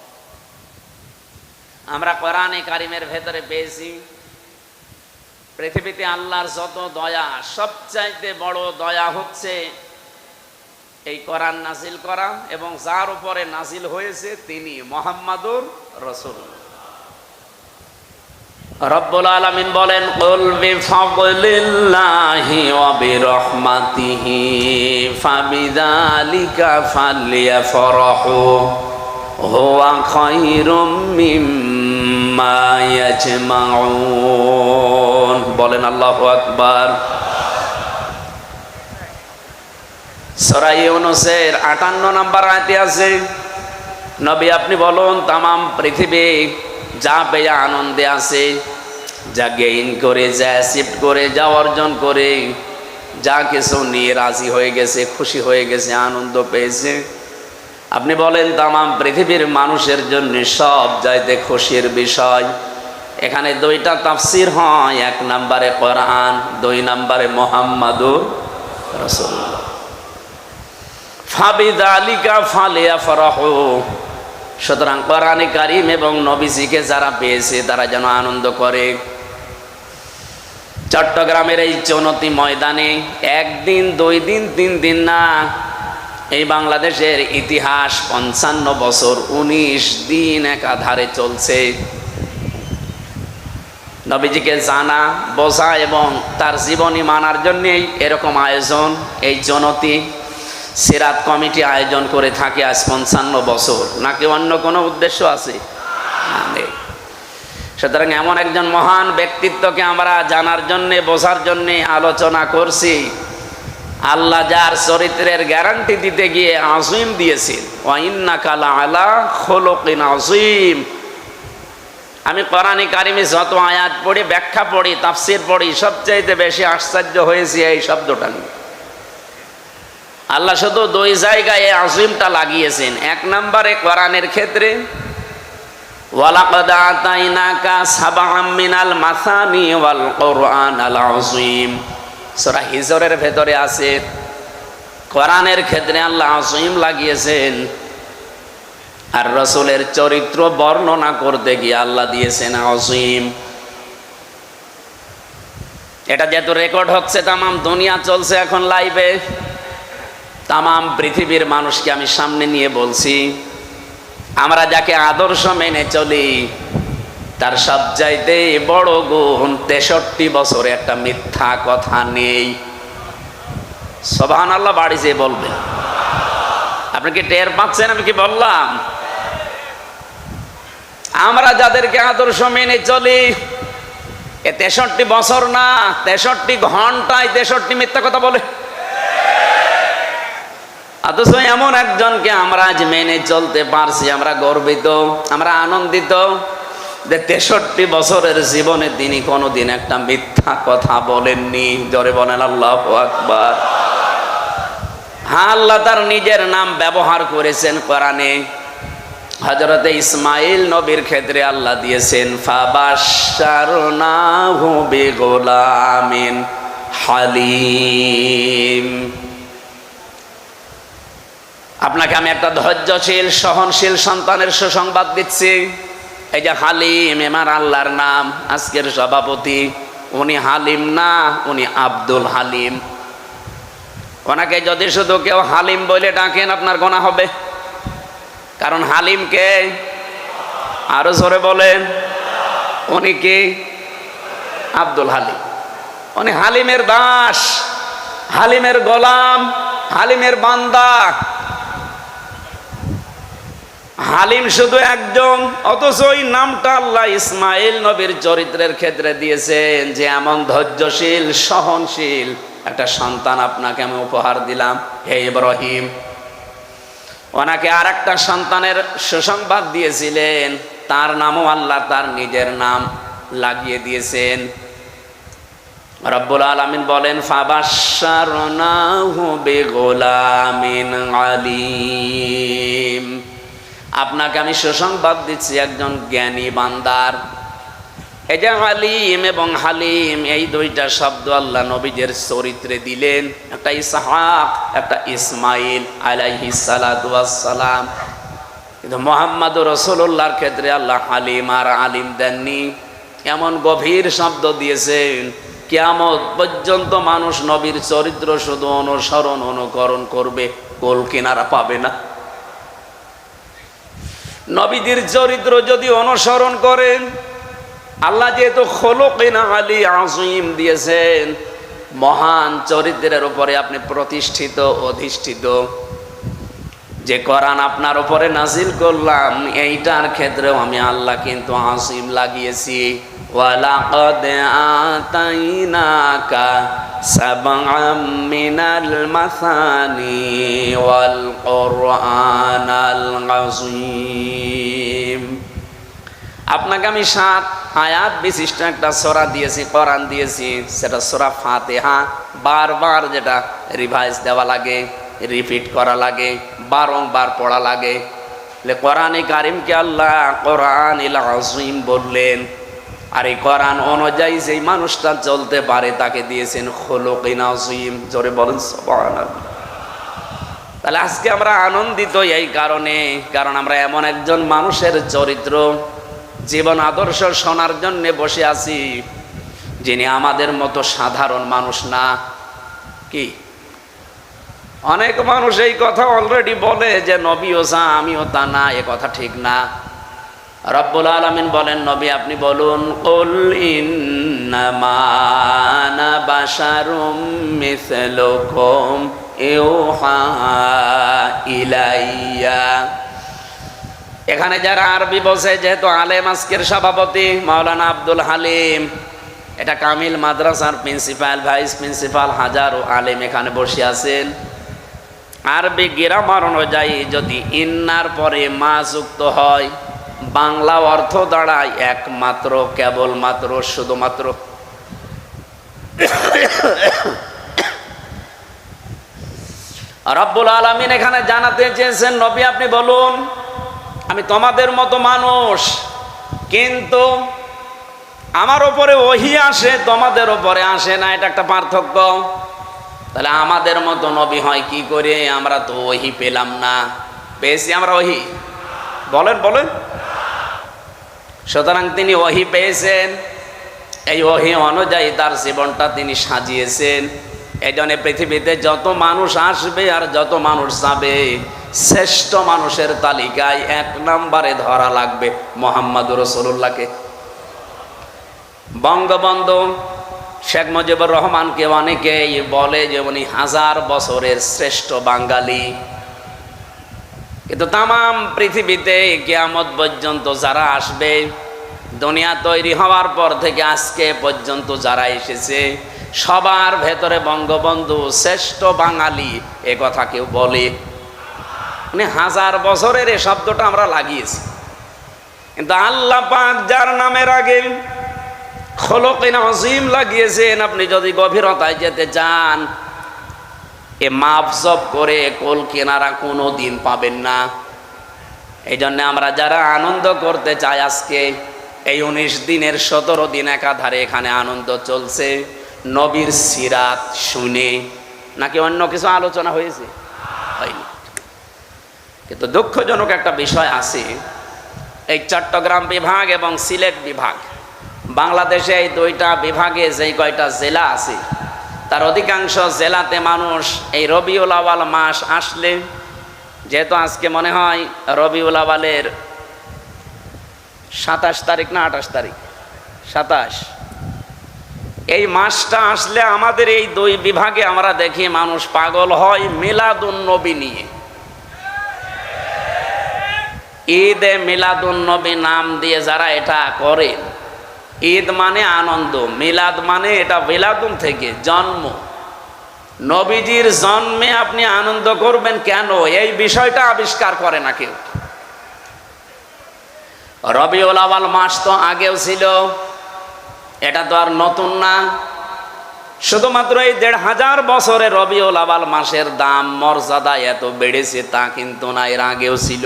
আমরা কোরআনে কারিমের ভেতরে পেয়েছি পৃথিবীতে আল্লাহর যত দয়া, সবচাইতে বড় দয়া হচ্ছে এই কোরআন নাজিল করা, এবং যার উপরে নাজিল হয়েছে তিনি মুহাম্মাদুর রাসূলুল্লাহ। রব্বুল আলামিন বলেন কুল বিফাদলিল্লাহি ওয়া বিরহমাতিহি ফাবিযালিকা ফালইফরাহু হুয়া খায়রুম মিম্মা ইয়াজমাউন। বলেন আল্লাহু আকবার। সূরা ইউনূসের 58 নম্বর আয়াতে আছে, নবী আপনি বলুন তামাম পৃথিবী যা পেয়ে আনন্দে আছে, যা গেইন করে, যা অ্যাচিভ করে, যা অর্জন করে, যা কিছু নিয়ে রাজি হয়ে গেছে, খুশি হয়ে গেছে, আনন্দ পেয়েছে, আপনি বলেন তামাম পৃথিবীর মানুষের জন্য সব চাইতে খুশির বিষয়। এখানে 2টা তাফসীর হয়, 1 নম্বরে কোরআন, 2 নম্বরে মুহাম্মাদুর রাসূলুল্লাহ। ফাবিযালিকা ফালইফরাহু, সুতরাং কোরআনে কারিম এবং নবীজিকে যারা পেয়েছে তারা যেন আনন্দ করে। চট্টগ্রামের এই চৌনতি ময়দানে 1 দিন, 2 দিন, 3 দিন না, এই বাংলাদেশের ইতিহাস 55 বছর 19 দিন একাধারে চলছে। নবীজিকে জানা, বোঝা এবং তার জীবনী মানার জন্যই এরকম আয়োজন। এই চৌনতি সিরাত কমিটি আয়োজন করে থাকে আজ 55 বছর, নাকি অন্য কোনো উদ্দেশ্য আছে? সুতরাং এমন একজন মহান ব্যক্তিত্বকে আমরা জানার জন্যে, বোঝার জন্যে আলোচনা করছি। আল্লাহ যার চরিত্রের গ্যারান্টি দিতে গিয়ে আযীম দিয়েছেন, ওয়া ইন্নাকা লাআলা খুলুকিন আযীম। আমি কোরআনে কারিমে যত আয়াত পড়ি, ব্যাখ্যা পড়ি, তাফসীর পড়ি, সবচাইতে বেশি আশ্চর্য হয়েছি এই শব্দটা নিয়ে। আল্লাহ শুধু 2 জায়গায় আযীমটা লাগিয়েছেন। 1 নম্বরে কোরআনের ক্ষেত্রে, ওয়ালাকাদ আতাইনাকা সাবআম মিনাল মাসানি ওয়াল কুরআনাল আযীম। সূরা হিজরের ভেতরে আছে, কোরআনের ক্ষেত্রে আল্লাহ আযীম লাগিয়েছেন, আর রাসূলের চরিত্র বর্ণনা করতে গিয়ে আল্লাহ দিয়েছেন আযীম। এটা যেহেতু রেকর্ড হচ্ছে, তামাম দুনিয়া চলছে এখন লাইভে, তামাম পৃথিবীর মানুষকে আমি সামনে নিয়ে বলছি, আমরা যাকে আদর্শ মেনে চলি তার সবচাইতে বড় গুণ 63 বছরে একটা মিথ্যা কথা নেই। সুবহানাল্লাহ বাড়ি যেয়ে বলবেন। আপনি কি টের পাচ্ছেন আমি কি বললাম? আমরা যাদেরকে আদর্শ মেনে চলি, এ 63 বছর না, 63 ঘন্টায় 63 মিথ্যা কথা বলে। অথচ এমন একজনকে আমরা আজ মেনে চলতে পারছি, আমরা গর্বিত, আমরা আনন্দিত যে 63 বছরের জীবনে তিনি কোনোদিন একটা মিথ্যা কথা বলেননি। জোরে বলেন আল্লাহু আকবার। হ্যাঁ, আল্লাহ তার নিজের নাম ব্যবহার করেছেন কোরআনে। হযরতে ইসমাঈল নবীর ক্ষেত্রে আল্লাহ দিয়েছেন ফাবাশশারনাহু বিগুলামিন হালিম। আপনাকে আমি একটা ধৈর্যশীল সহনশীল সন্তানের সুসংবাদ দিচ্ছি। এই যে হালিম, আমার আল্লাহর নাম। আজকের সভাপতি উনি হালিম না, উনি আব্দুল হালিম। ওনাকে যদি শুধু কেউ হালিম বলে ডাকেন আপনার গোনা হবে, কারণ হালিমকে আরো জোরে বলেন, উনি কি? আব্দুল হালিম। উনি হালিমের দাস, হালিমের গোলাম, হালিমের বান্দা। হালিম শুধু একজন, অথচ ওই নামটা আল্লাহ ইসমাঈল নবীর চরিত্রের ক্ষেত্রে দিয়েছেন যে এমন ধৈর্যশীল সহনশীল একটা সন্তান আপনাকে আমি উপহার দিলাম, হে ইব্রাহিম। ওনাকে আর একটা সন্তানের সুসংবাদ দিয়েছিলেন, তার নামও আল্লাহ তার নিজের নাম লাগিয়ে দিয়েছেন। রব্বুল আলামিন বলেন ফাবাশশারনাহু বিগুলামিন আলীম। আপনাকে আমি সুসংবাদ দিচ্ছি একজন জ্ঞানী বান্দার। এই যে আলিম এবং হালিম, এই দুইটা শব্দ আল্লাহ নবীদের চরিত্রে দিলেন, একটা ইসহাক, একটা ইসমাইল আলাইহিস সালাতু ওয়াস সালাম। কিন্তু মুহাম্মদুর রাসূলুল্লাহর ক্ষেত্রে আল্লাহ হালিম আর আলিম দেননি। এমন গভীর শব্দ দিয়েছেন, কিয়ামত পর্যন্ত মানুষ নবীর চরিত্র শুধু অনুসরণ অনুকরণ করবে, কোল কিনারা পাবে না। নবীদের চরিত্র যদি অনুসরণ করেন, আল্লাহ যেহেতু খুলুকিনা আলী আযীম দিয়েছেন, মহান চরিত্রের উপরে আপনি প্রতিষ্ঠিত অধিষ্ঠিত, যে কোরআন আপনার উপরে নাজিল করলাম এইটার ক্ষেত্রেও আমি আল্লাহ কিন্তু আযীম লাগিয়েছি। ওয়ালাকাদ আতাইনাকা সাবআম মিনাল মাসানি ওয়াল কুরআনাল আযীম। আপনাকে আমি 7 আয়াত বিশিষ্ট একটা সূরা দিয়েছি, কোরআন দিয়েছি, সেটা সূরা ফাতিহা। বারবার যেটা রিভাইজ দেওয়া লাগে, রিপিট করা লাগে, বারংবার পড়া লাগে। কোরআনে কারিমকে আল্লাহ কোরআনুল আযীম বললেন, আর এই কোরআন অনুযায়ী যেই মানুষটা চলতে পারে তাকে দিয়েছেন খুলুকিন আযীম। জোরে বলেন সুবহানাল্লাহ। তাহলে আজকে আমরা আনন্দিত এই কারণে, কারণ আমরা এমন একজন মানুষের চরিত্র, জীবন আদর্শ শোনার জন্য বসে আছি, যিনি আমাদের মতো সাধারণ মানুষ না। কি অনেক মানুষ এই কথা অলরেডি বলে যে নবীও যা আমিও তা না, এ কথা ঠিক না। রব্বুল আলামিন বলেন, নবী আপনি বলুন, কুল ইন্নামা আনা বাশারুম মিসলুকুম ইউহা ইলাইয়া। এখানে যারা আরবি বসে, যেহেতু আলেম আজকের সভাপতি মাওলানা আব্দুল হালিম, এটা কামিল মাদ্রাসার প্রিন্সিপাল, ভাইস প্রিন্সিপাল, হাজারো আলেম এখানে বসে আছেন। আরবি গ্রামার অনুযায়ী যদি ইন্নার পরে মা যুক্ত হয়, বাংলা অর্থ দাঁড়ায় একমাত্র, কেবলমাত্র, শুধুমাত্র। রব্বুল আলামিন এখানে জানাতে চেয়েছেন, নবী আপনি বলুন, আমি তোমাদের মতো মানুষ, কিন্তু আমার ওপরে ওহী আসে, তোমাদের ওপরে আসে না, এটা একটা পার্থক্য। তাহলে আমাদের মতো নবী হয় কি করে? আমরা তো ওহী পেলাম না। পেয়েছি আমরা ওহী? বলেন বলেন। সুতরাং তিনি ওহী পেয়েছেন, এই ওহী অনুযায়ী তার জীবনটা তিনি সাজিয়েছেন। এই জন্য পৃথিবীতে যত মানুষ আসবে আর যত মানুষ যাবে, শ্রেষ্ঠ মানুষের তালিকায় 1 নম্বরে ধরা লাগবে মুহাম্মদুর রাসূলুল্লাহকে। বঙ্গবন্ধু শেখ মুজিবুর রহমানকে অনেকেই বলে যে উনি 1000 বছরের শ্রেষ্ঠ বাঙালি। কিন্তু তামাম পৃথিবীতে কিয়ামত পর্যন্ত যারা আসবে, দুনিয়া তৈরি হওয়ার পর থেকে আজকে পর্যন্ত যারা এসেছে, সবার ভেতরে বঙ্গবন্ধু শ্রেষ্ঠ বাঙালি এ কথা কেউ বলে? মানে 1000 বছরের এই শব্দটা আমরা লাগিয়েছি, কিন্তু আল্লাহ পাক যার নামের আগে খলকিন আযীম লাগিয়েছেন, আপনি যদি গভীরতায় যেতে চান, এ মাপজব করে কোল কেনারা কোনো দিন পাবেন না। এই জন্য আমরা যারা আনন্দ করতে চাই, আজকে এই 19 দিনের 17 দিন একাধারে এখানে আনন্দ চলছে নবীর সিরাত শুনে। নাকি অন্য কিছু আলোচনা হয়েছে? হয়নি। কিন্তু দুঃখজনক একটা বিষয় আছে, এই চট্টগ্রাম বিভাগ এবং সিলেট বিভাগ, বাংলাদেশে এই 2টা বিভাগে যেই কয়টা জেলা আছে, তার অধিকাংশ জেলাতে মানুষ এই রবিউল আউয়াল মাস আসলে, যেহেতু আজকে মনে হয় রবিউল আউয়ালের 27 তারিখ না 28 তারিখ, 27, এই মাসটা আসলে আমাদের এই 2 বিভাগে আমরা দেখি মানুষ পাগল হয় মিলাদুন নবী নিয়ে। ঈদে মিলাদুন নবী নাম দিয়ে যারা এটা করেন, ঈদ মানে আনন্দ, মিলাদ মানে এটা মিলাদুন থেকে জন্ম, নবীজির জন্মে আপনি আনন্দ করবেন কেন? এই বিষয়টা আবিষ্কার করে না কেউ। রবিউল আউয়াল মাস তো আগেও ছিল, এটা তো আর নতুন না। শুধুমাত্র এই 1500 বছরে রবিউল আউয়াল মাসের দাম মর্যাদা এত বেড়েছে তা কিন্তু না, এর আগেও ছিল।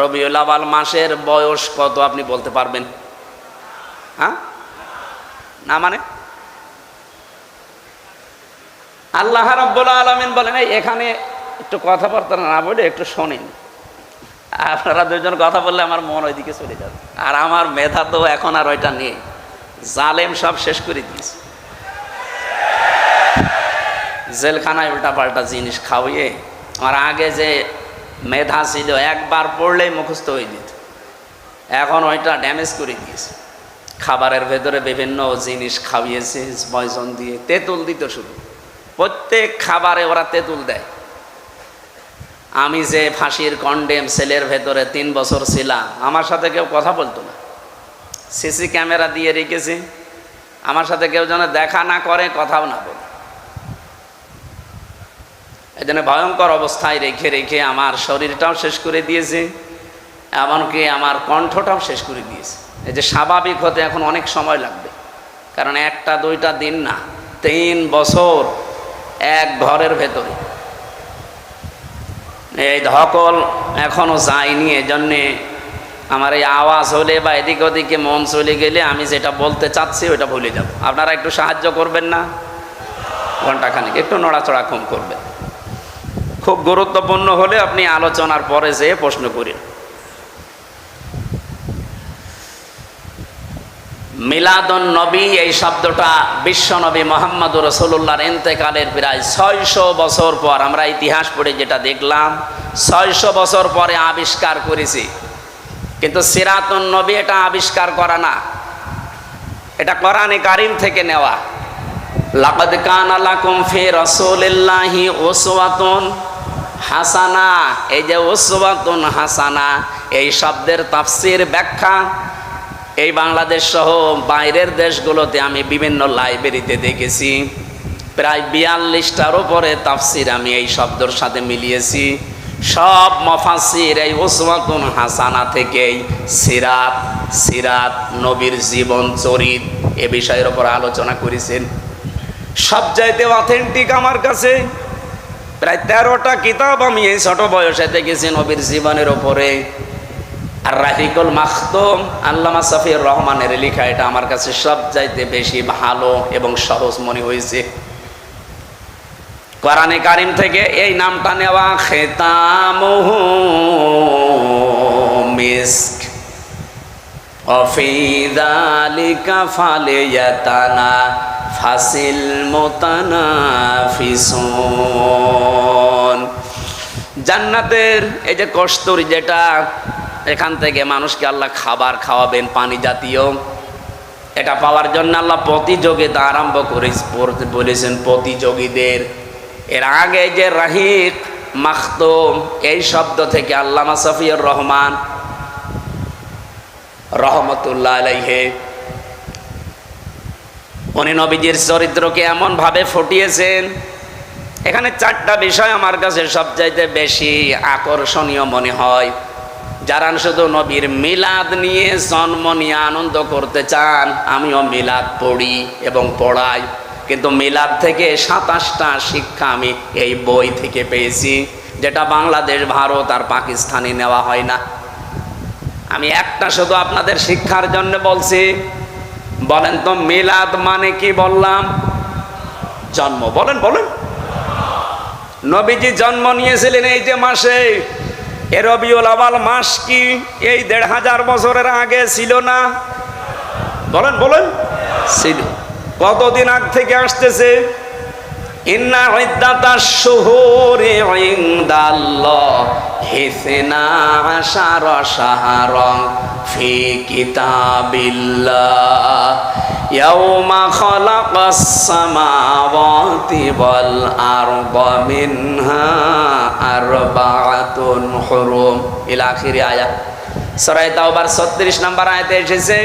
রবিউল আউয়াল মাসের বয়স কত আপনি বলতে পারবেন? হ্যাঁ না, মানে আল্লাহ রাব্বুল আলামিন বলেন, এখানে একটু কথাবার্তা না বলে একটু শোনেন। আপনারা 2 জন কথা বললে আমার মন ওইদিকে চলে যাবে, আর আমার মেধা তো এখন আর ওইটা নেই। জালেম সব শেষ করে দিয়েছে, জেলখানায় উল্টাপাল্টা জিনিস খাওয়িয়ে। আমার আগে যে মেধা ছিল, একবার পড়লেই মুখস্থ হয়ে যেত, এখন ওইটা ড্যামেজ করে দিয়েছে। খাবারের ভেতরে বিভিন্ন জিনিস খাওয়িয়েছে পয়জন দিয়ে, তেঁতুল দিত শুধু, প্রত্যেক খাবারে ওরা তেঁতুল দেয়। আমি যে ফাঁসির কন্ডেম সেলের ভেতরে 3 বছর ছিলাম, আমার সাথে কেউ কথা বলতো না, সিসি ক্যামেরা দিয়ে রেখেছি, আমার সাথে কেউ যেন দেখা না করে, কথাও না বলে। এই জন্য ভয়ঙ্কর অবস্থায় রেখে রেখে আমার শরীরটাও শেষ করে দিয়েছে, এমনকি আমার কণ্ঠটাও শেষ করে দিয়েছে। এই যে স্বাভাবিক হতে এখন অনেক সময় লাগবে, কারণ 1টা 2টা দিন না, 3 বছর এক ঘরের ভেতরে। এই ধকল এখনো যায়নি, এজন্যে আমার এই আওয়াজ হলে বা এদিক ওদিকে মন চলে গেলে আমি যেটা বলতে চাচ্ছি ওইটা ভুলে যাব। আপনারা একটু সাহায্য করবেন না? ঘন্টাখানিক একটু নড়াচড়া কম করবেন। খুব গুরুত্বপূর্ণ হলে আপনি আলোচনার পরে যেয়ে প্রশ্ন করেন। মিলাদুন নবী এই শব্দটা বিশ্বনবী মুহাম্মদুর রাসূলুল্লাহর ইন্তেকালের প্রায় 600 বছর পর, আমরা ইতিহাস পড়ে যেটা দেখলাম, 600 বছর পরে আবিষ্কার করেছি। কিন্তু সিরাতুন নবী এটা আবিষ্কার করা না, এটা কোরআনে কারীম থেকে নেওয়া। লাকাদ কানা লাকুম ফি রাসূলিল্লাহি উসওয়াতুন হাসানা, এই যে উসওয়াতুন হাসানা এই শব্দের তাফসীর ব্যাখ্যা এই বাংলাদেশ সহ বাইরের দেশগুলোতে আমি বিভিন্ন লাইব্রেরিতে দেখেছি, প্রায় 42টার উপরে তাফসীর আমি এই শব্দের সাথে মিলিয়েছি। সব মুফাসসির এই উসওয়াতুন হাসানা থেকেই সিরাত নবীর জীবন চরিত এ বিষয়ের উপর আলোচনা করেছেন। সবচাইতে অথেন্টিক আমার কাছে প্রায় 13টা কিতাব আমি এই ছোট বয়সে দেখেছি নবীর জীবনের ওপরে। আর রাহিকুল মাখতুম আল্লামা সফিউর রহমানের লেখা, এটা আমার কাছে সবচাইতে বেশি ভালো এবং সহজ মনে হয়েছে। কোরআনে কারিম থেকে এই নামটা নেওয়া, খিতামুহু মিস্ক ওয়াফি যালিকা ফালিয়াতানাফাসিল মুতানাফিসুন। জান্নাতের এই যে কস্তুরী, যেটা এখান থেকে মানুষকে আল্লাহ খাবার খাওয়াবেন পানি জাতীয়, এটা পাওয়ার জন্য আল্লাহ প্রতিযোগিতা আরম্ভ করে বলেছেন প্রতিযোগীদের। এর আগে যে রাহিক মাখতুম এই শব্দ থেকে আল্লামা সফিউর রহমান রহমতুল্লাহ আলাইহি উনি নবীজির চরিত্রকে এমন ভাবে ফুটিয়েছেন। এখানে চারটা বিষয় আমার কাছে সবচাইতে বেশি আকর্ষণীয় মনে হয়। যারা শুধু নবীর মিলাদ নিয়ে, জন্ম নিয়ে আনন্দ করতে চান, আমিও মিলাদ পড়ি এবং পড়াই, কিন্তু মিলাদ থেকে 27টা শিক্ষা আমি এই বই থেকে পেয়েছি, যেটা বাংলাদেশ, ভারত আর পাকিস্তানে নেওয়া হয় না। আমি একটা শুধু আপনাদের শিক্ষার জন্য বলছি। বলেন তো মিলাদ মানে কি? বললাম জন্ম। বলেন বলেন। নবীজি জন্ম নিয়েছিলেন এই যে মাসে, এ রবিউল আউয়াল মাস কি এই 1500 বছরের আগে ছিল না? বলেন বলেন। ছিল। কতদিন আগ থেকে আসতেছে? ইন্না ইদ্দাতাশ শুহুরি ইনদাল্লাহি 12 শাহরান ফি কিতাবিল্লাহ ইয়াওমা খালাকাস সামাওয়াতি ওয়াল আরদা মিনহা আরবাআতুন হুরুম ইলা আখিরি আয়াত। সূরা তাওবার 36 নম্বর আয়াতে এসেছে,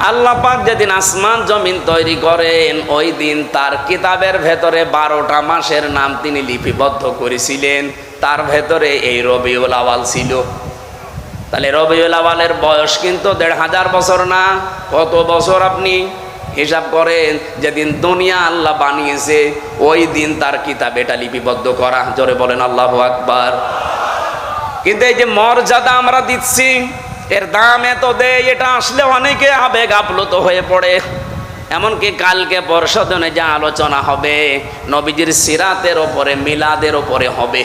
আল্লাহ পাক যেদিন আসমান জমিন তৈরি করেন, ওই দিন তার কিতাবের ভেতরে 12টা মাসের নাম তিনি লিপিবদ্ধ করেছিলেন। তার ভেতরে এই রবিউল আউয়াল ছিল। তাহলে রবিউল আউয়ালের বয়স কিন্তু 1500 বছর না। কত বছর আপনি হিসাব করেন? যেদিন দুনিয়া আল্লাহ বানিয়েছে, ওই দিন তার কিতাব এটা লিপিবদ্ধ করা। জোরে বলেন আল্লাহু আকবার। কিন্তু এই যে মর্যাদা আমরা দিচ্ছি, এর দাম এত দেয়, এটা আসলে অনেকে আবেগ আপ্লুত হয়ে পড়ে। এমনকি কালকে পরশোদিনে যে আলোচনা হবে নবীজির সিরাতের ওপরে, মিলাদের ওপরে হবে।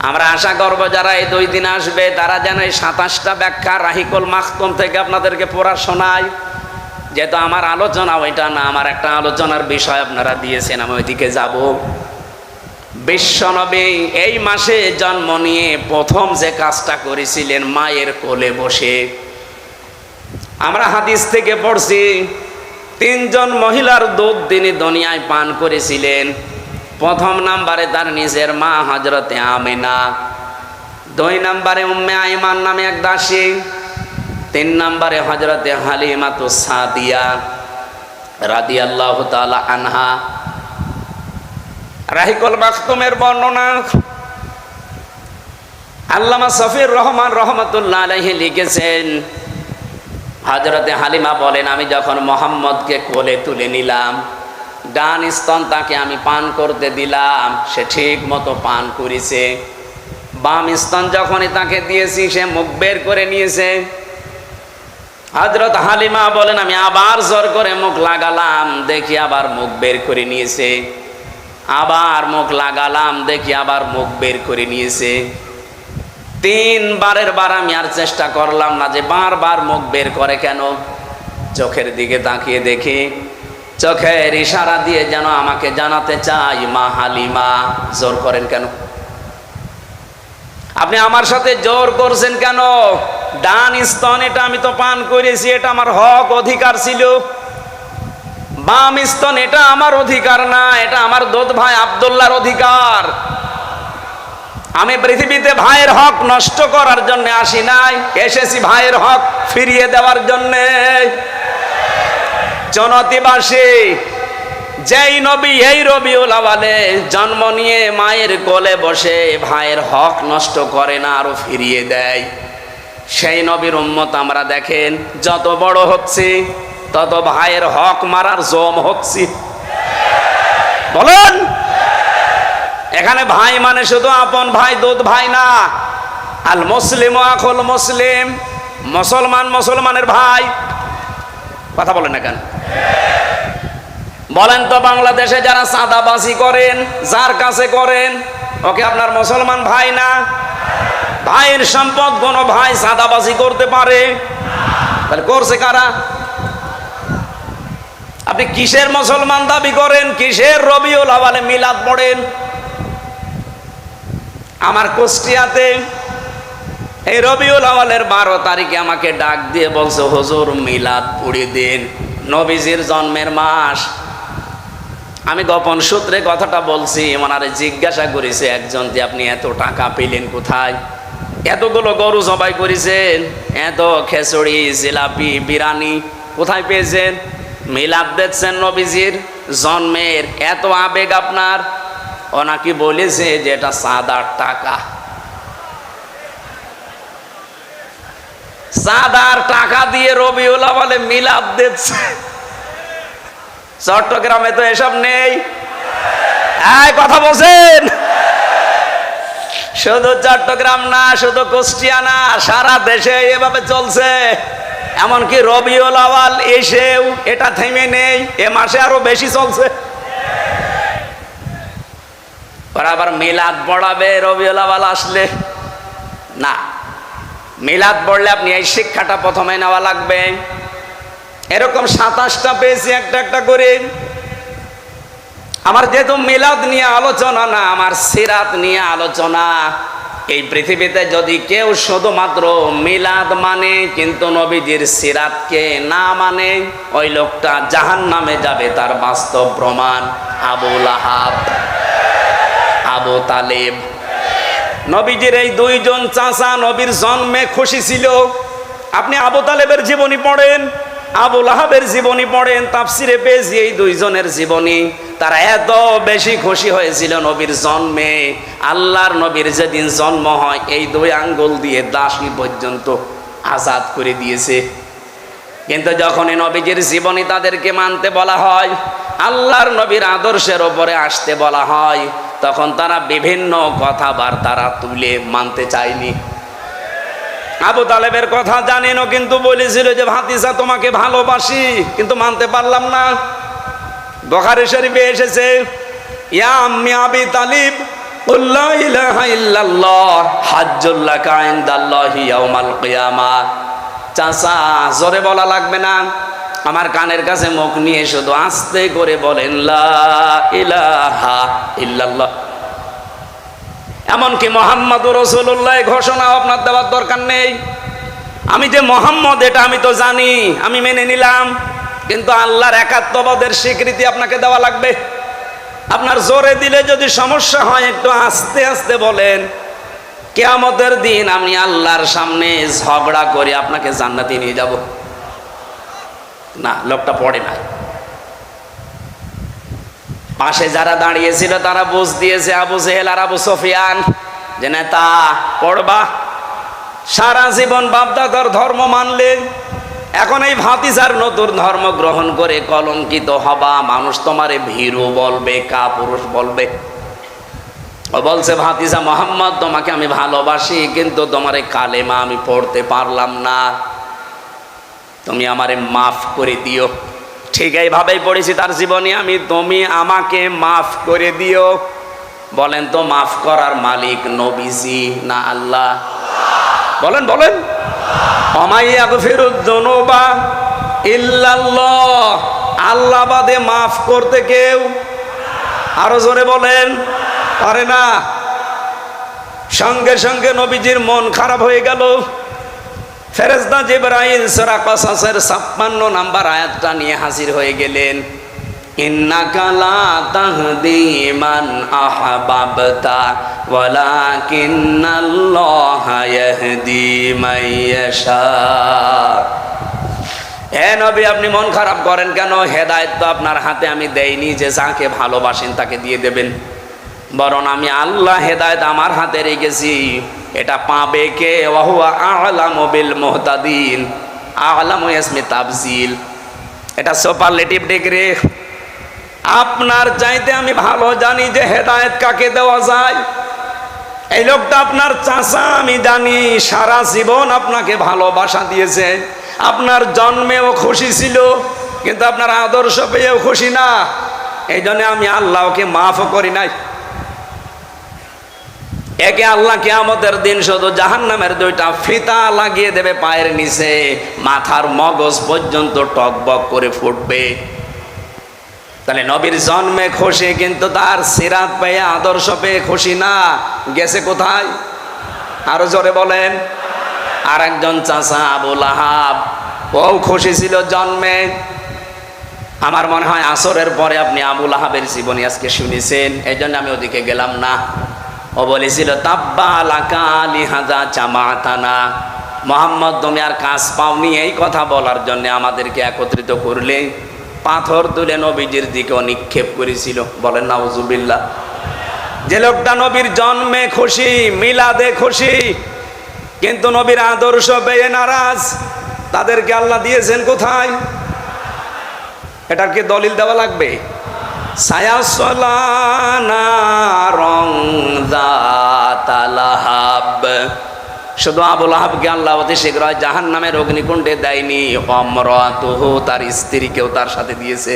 আমরা আশা করব যারা এই 2 দিন আসবে তারা যেন এই 27টা ব্যাখ্যা রাহিকুল মাখতুম থেকে আপনাদেরকে পড়া শোনায়। যেহেতু আমার আলোচনা ওইটা না, আমার একটা আলোচনার বিষয় আপনারা দিয়েছেন, আমি ওইদিকে যাব। বিশ্বনবী এই মাসে জন্ম নিয়ে প্রথম যে কাজটা করেছিলেন, মায়ের কোলে বসে। আমরা হাদিস থেকে পড়ছি 3 জন মহিলার দুধ তিনি দুনিয়ায় পান করেছিলেন। প্রথম নাম্বারে তার নিজের মা হযরতে আমিনা, 2 নম্বরে উম্মে আইমান নামে এক দাসী, 3 নম্বরে হযরতে হালিমাতুস সাদিয়া রাদিয়াল্লাহু তাআলা আনহা। রাহিকুল মাখতুমের বর্ণনা আল্লামা সফিউর রহমান রহমতুল্লাহ আলাইহি লিখেছেন, হযরতে হালিমা বলেন, আমি যখন মুহাম্মদকে কোলে তুলে নিলাম, ডান স্তন তাকে আমি পান করতে দিলাম, সে ঠিক মতো পান করেছে। বাম স্তন যখনই তাকে দিয়েছি, সে মুখ বের করে নিয়েছে। হযরত হালিমা বলেন, আমি আবার জোর করে মুখ লাগালাম, দেখি আবার মুখ বের করে নিয়েছে। আবার মুখ লাগালাম, দেখি আবার মুখ বের করে নিয়েছে। 3 বারের বার আমি আর চেষ্টা করলাম না যে বারবার মুখ বের করে কেন। চোখের দিকে তাকিয়ে দেখি, চোখের ইশারা দিয়ে যেন আমাকে জানাতে চাই, মা হালিমা। জোর করেন কেন? আপনি আমার সাথে জোর করছেন কেন? ডান স্তন এটা আমি তো পান করেছি, এটা আমার হক অধিকার ছিল। বাম স্তন এটা আমার অধিকার না, এটা আমার দুধ ভাই আব্দুল্লাহর অধিকার। আমি পৃথিবীতে ভাইয়ের হক নষ্ট করার জন্য আসি নাই, এসেছি ভাইয়ের হক ফিরিয়ে দেওয়ার জন্য। জনতিবাসী যেই নবী এই রবিউল আউয়ালে জন্ম নিয়ে মায়ের কোলে বসে ভাইয়ের হক নষ্ট করে না, আরো ফিরিয়ে দেয়, সেই নবীর উম্মত আমরা দেখেন যত বড় হচ্ছে তত ভাইয়ের হক মারার জম হচ্ছে। বলেন, এখানে ভাই মানে শুধু আপন ভাই, দুধ ভাই না। আল মুসলিম আখুল মুসলিম, মুসলমান মুসলমানের ভাই। কথা বলেন না কেন? বলেন তো বাংলাদেশে যারা চাঁদাবাজি করেন, যার কাছে করেন, ওকে আপনার মুসলমান ভাই না? ভাইয়ের সম্পদ কোন ভাই চাঁদাবাজি করতে পারে? তাহলে করছে কারা? আপনি কিসের মুসলমান দাবি করেন? কিসের রবিউল আউয়ালে মিলাদ পড়েন? আমার কুষ্টিয়াতে এই রবিউল আউয়ালের 12 তারিখে আমাকে ডাক দিয়ে বলছে, হুজুর মিলাদ পড়ে দিন, নবীজির জন্মের মাস। আমি গোপন সূত্রে কথাটা বলছি। ওনারে জিজ্ঞাসা করেছে একজন যে আপনি এত টাকা পেলেন কোথায়? এতগুলো গরু জবাই করেছেন, এত খেচড়ি জিলাপি বিরানি কোথায় পেয়েছেন? মিলাদ দিচ্ছেন নবীজির জন্মের, এত আবেগ আপনার। ও নাকি বলেছে যে এটা চাঁদার টাকা। চাঁদার টাকা দিয়ে রবিউল আউয়ালে মিলাদ দিচ্ছে। চট্টগ্রামে তো এসব নেই। এই কথা বলছেন? শুধু চট্টগ্রাম না, শুধু কুষ্টিয়া না, সারা দেশে এভাবে চলছে। এমনকি রবিউল আউয়াল এসেও এটা থেমে নেই, এ মাসে আরো বেশি চলছে। ওরা আবার মিলাদ পড়াবে রবিউল আউয়াল আসলে না। মিলাদ পড়লে আপনি এই শিক্ষাটা প্রথমে নেওয়া লাগবে। এরকম 27টা পেয়েছি একটা একটা করে। আমার যেহেতু মিলাদ নিয়ে আলোচনা না, আমার সিরাত নিয়ে আলোচনা। এই পৃথিবীতে যদি কেউ শুধুমাত্র মিলাদ মানে কিন্তু নবীজির সিরাতকে না মানে, ওই লোকটা জাহান্নামে যাবে, তার বাস্তব প্রমাণ আবু লাহাব, আবু তালেব। নবীজির এই দুইজন চাচা নবীর জন্মে খুশি ছিল। আপনি আবু তালেবের জীবনী পড়েন, আবু লাহাবের জীবনী পড়েন, তাফসিরে পেয়েছি এই দুইজনের জীবনী। তারা এত বেশি খুশি হয়েছিল নবীর জন্মে, আল্লাহর নবীর যেদিন জন্ম হয় এই 2 আঙ্গুল দিয়ে দাসী পর্যন্ত আজাদ করে দিয়েছে। কিন্তু যখনই নবীজির জীবনী তাদেরকে মানতে বলা হয়, আল্লাহর নবীর আদর্শের ওপরে আসতে বলা হয়, তখন তারা বিভিন্ন কথাবার্তা তুলে মানতে চায়নি। আবু তালেবের কথা জানেনও, কিন্তু বলেছিল যে ভাতিজা তোমাকে ভালোবাসি, কিন্তু মানতে পারলাম না। বুখারী শরীফে এসেছে, ইয়া আম্মি আবি তালিব কুল লা ইলাহা ইল্লাল্লাহ হাজ্জুল লাকা ইনদাল্লাহি ইয়াউমাল কিয়ামাহ। চাচা জোরে বলা লাগবে না, আমার কানের কাছে মুখ নিয়ে শুধু আস্তে করে বলেন লা ইলাহা ইল্লাল্লাহ। এমনকি মুহাম্মাদুর রাসূলুল্লাহ ঘোষণা আপনার দেওয়ার দরকার নেই। আমি যে মুহাম্মদ এটা আমি তো জানি, আমি মেনে নিলাম, কিন্তু আল্লাহর একাত্মবাদের স্বীকৃতি আপনাকে দেওয়া লাগবে। আপনার জোরে দিলে যদি সমস্যা হয়, একটু আস্তে আস্তে বলেন। কিয়ামতের দিন আমি আল্লাহর সামনে ঝগড়া করে আপনাকে জান্নাতে নিয়ে যাব। না, লোকটা পড়ে না। পাশে যারা দাঁড়িয়েছিল তারা বুঝ দিয়েছে, আবু জেহেল আর আবু সুফিয়ান, যে নেতা পড়বা, সারা জীবন বাপদাদার ধর্ম মানলে, এখন এই ভাতিজার নতুন ধর্ম গ্রহণ করে কলঙ্কিত হবা। মানুষ তোমারে ভীরু বলবে, কাপুরুষ বলবে। ও বলছে, ভাতিজা মোহাম্মদ তোমাকে আমি ভালোবাসি, কিন্তু তোমার এই কালেমা আমি পড়তে পারলাম না, তুমি আমারে মাফ করে দিও। ঠিক এইভাবেই পড়েছি তার জীবনে আমি, তুমি আমাকে মাফ করে দিও। বলেন তো, মাফ করার মালিক নবীজি না আল্লাহ? বলেন বলেন। ওমাই ইয়াগফিরুদ যুনুবা ইল্লাল্লাহ, আল্লাহ বাদে মাফ করতে কেউ, আরো জোরে বলেন, পারে না। সঙ্গে সঙ্গে নবীজির মন খারাপ হয়ে গেল। ফেরেশতা জিবরাইল সূরা কসসের 56 নম্বর আয়াতটা নিয়ে হাজির হয়ে গেলেন। ইন্নাকা লা তাহদি মান আহবাবতা ওয়ালাকিন্নাল্লাহা ইয়াহদি মান ইয়াশা। হে নবী, আপনি মন খারাপ করেন কেন? হেদায়েত তো আপনার হাতে আমি দেইনি যে যাকে ভালোবাসেন তাকে দিয়ে দেবেন, বরং আমি আল্লাহ হেদায়েত আমার হাতে রেখেছি। এটা পাবে কে? ওয়াহুয়া আ'লামু বিল মুহতাদিন। আ'লামু ইসমে তাফজিল, এটা সুপারলেটিভ ডিগ্রি। আপনার চাইতে আমি ভালো জানি যে হেদায়েত কাকে দেওয়া যায়। এই লোকটা আপনার চাচা, আমি জানি সারা জীবন আপনাকে ভালোবাসা দিয়েছে, আপনার জন্মেও খুশি ছিল, কিন্তু আপনার আদর্শ পেয়েও খুশি না। এই জন্য আমি আল্লাহকে মাফও করি নাই। একে আল্লাহ কিয়ামতের দিন শুধু জাহান্নামের দুইটা ফিতা লাগিয়ে দেবে পায়ের নিচে, মাথার মগজ পর্যন্ত টকবক করে ফুটবে। তাহলে নবীর জন্মে খুশি, কিন্তু তার সিরাত পেয়ে আদর্শ পেয়ে খুশি না। গেছে কোথায়? আরো জোরে বলেন। আর একজন চাচা আবু লাহাব, ও খুশি ছিল জন্মে। আমার মনে হয় আসরের পরে আপনি আবু লাহাবের জীবনী আজকে শুনেছেন, এই জন্য আমি ওদিকে গেলাম না। ও বলেছিল তাব্বা লাকা লিহাযা জামাতানা, মোহাম্মদ তুমি আর কাজ পাওনি এই কথা বলার জন্য আমাদেরকে একত্রিত করলে। পাথর তুলে নবীজির দিকে নিক্ষেপ করেছিল। বলেন নাউজুবিল্লাহ। যে লোকটা নবীর জন্মে খুশি, মিলাদে খুশি, কিন্তু নবীর আদর্শ পেয়ে নারাজ, তাদেরকে আল্লাহ দিয়েছেন কোথায়? এটার কি দলিল দেওয়া লাগবে? শুধু আবু লাহাবকে আল্লাহ অতি শীঘ্র জাহান্নামের অগ্নিকুণ্ডে দেয়নি, অমরাতুহু তার স্ত্রীকেও তার সাথে দিয়েছে।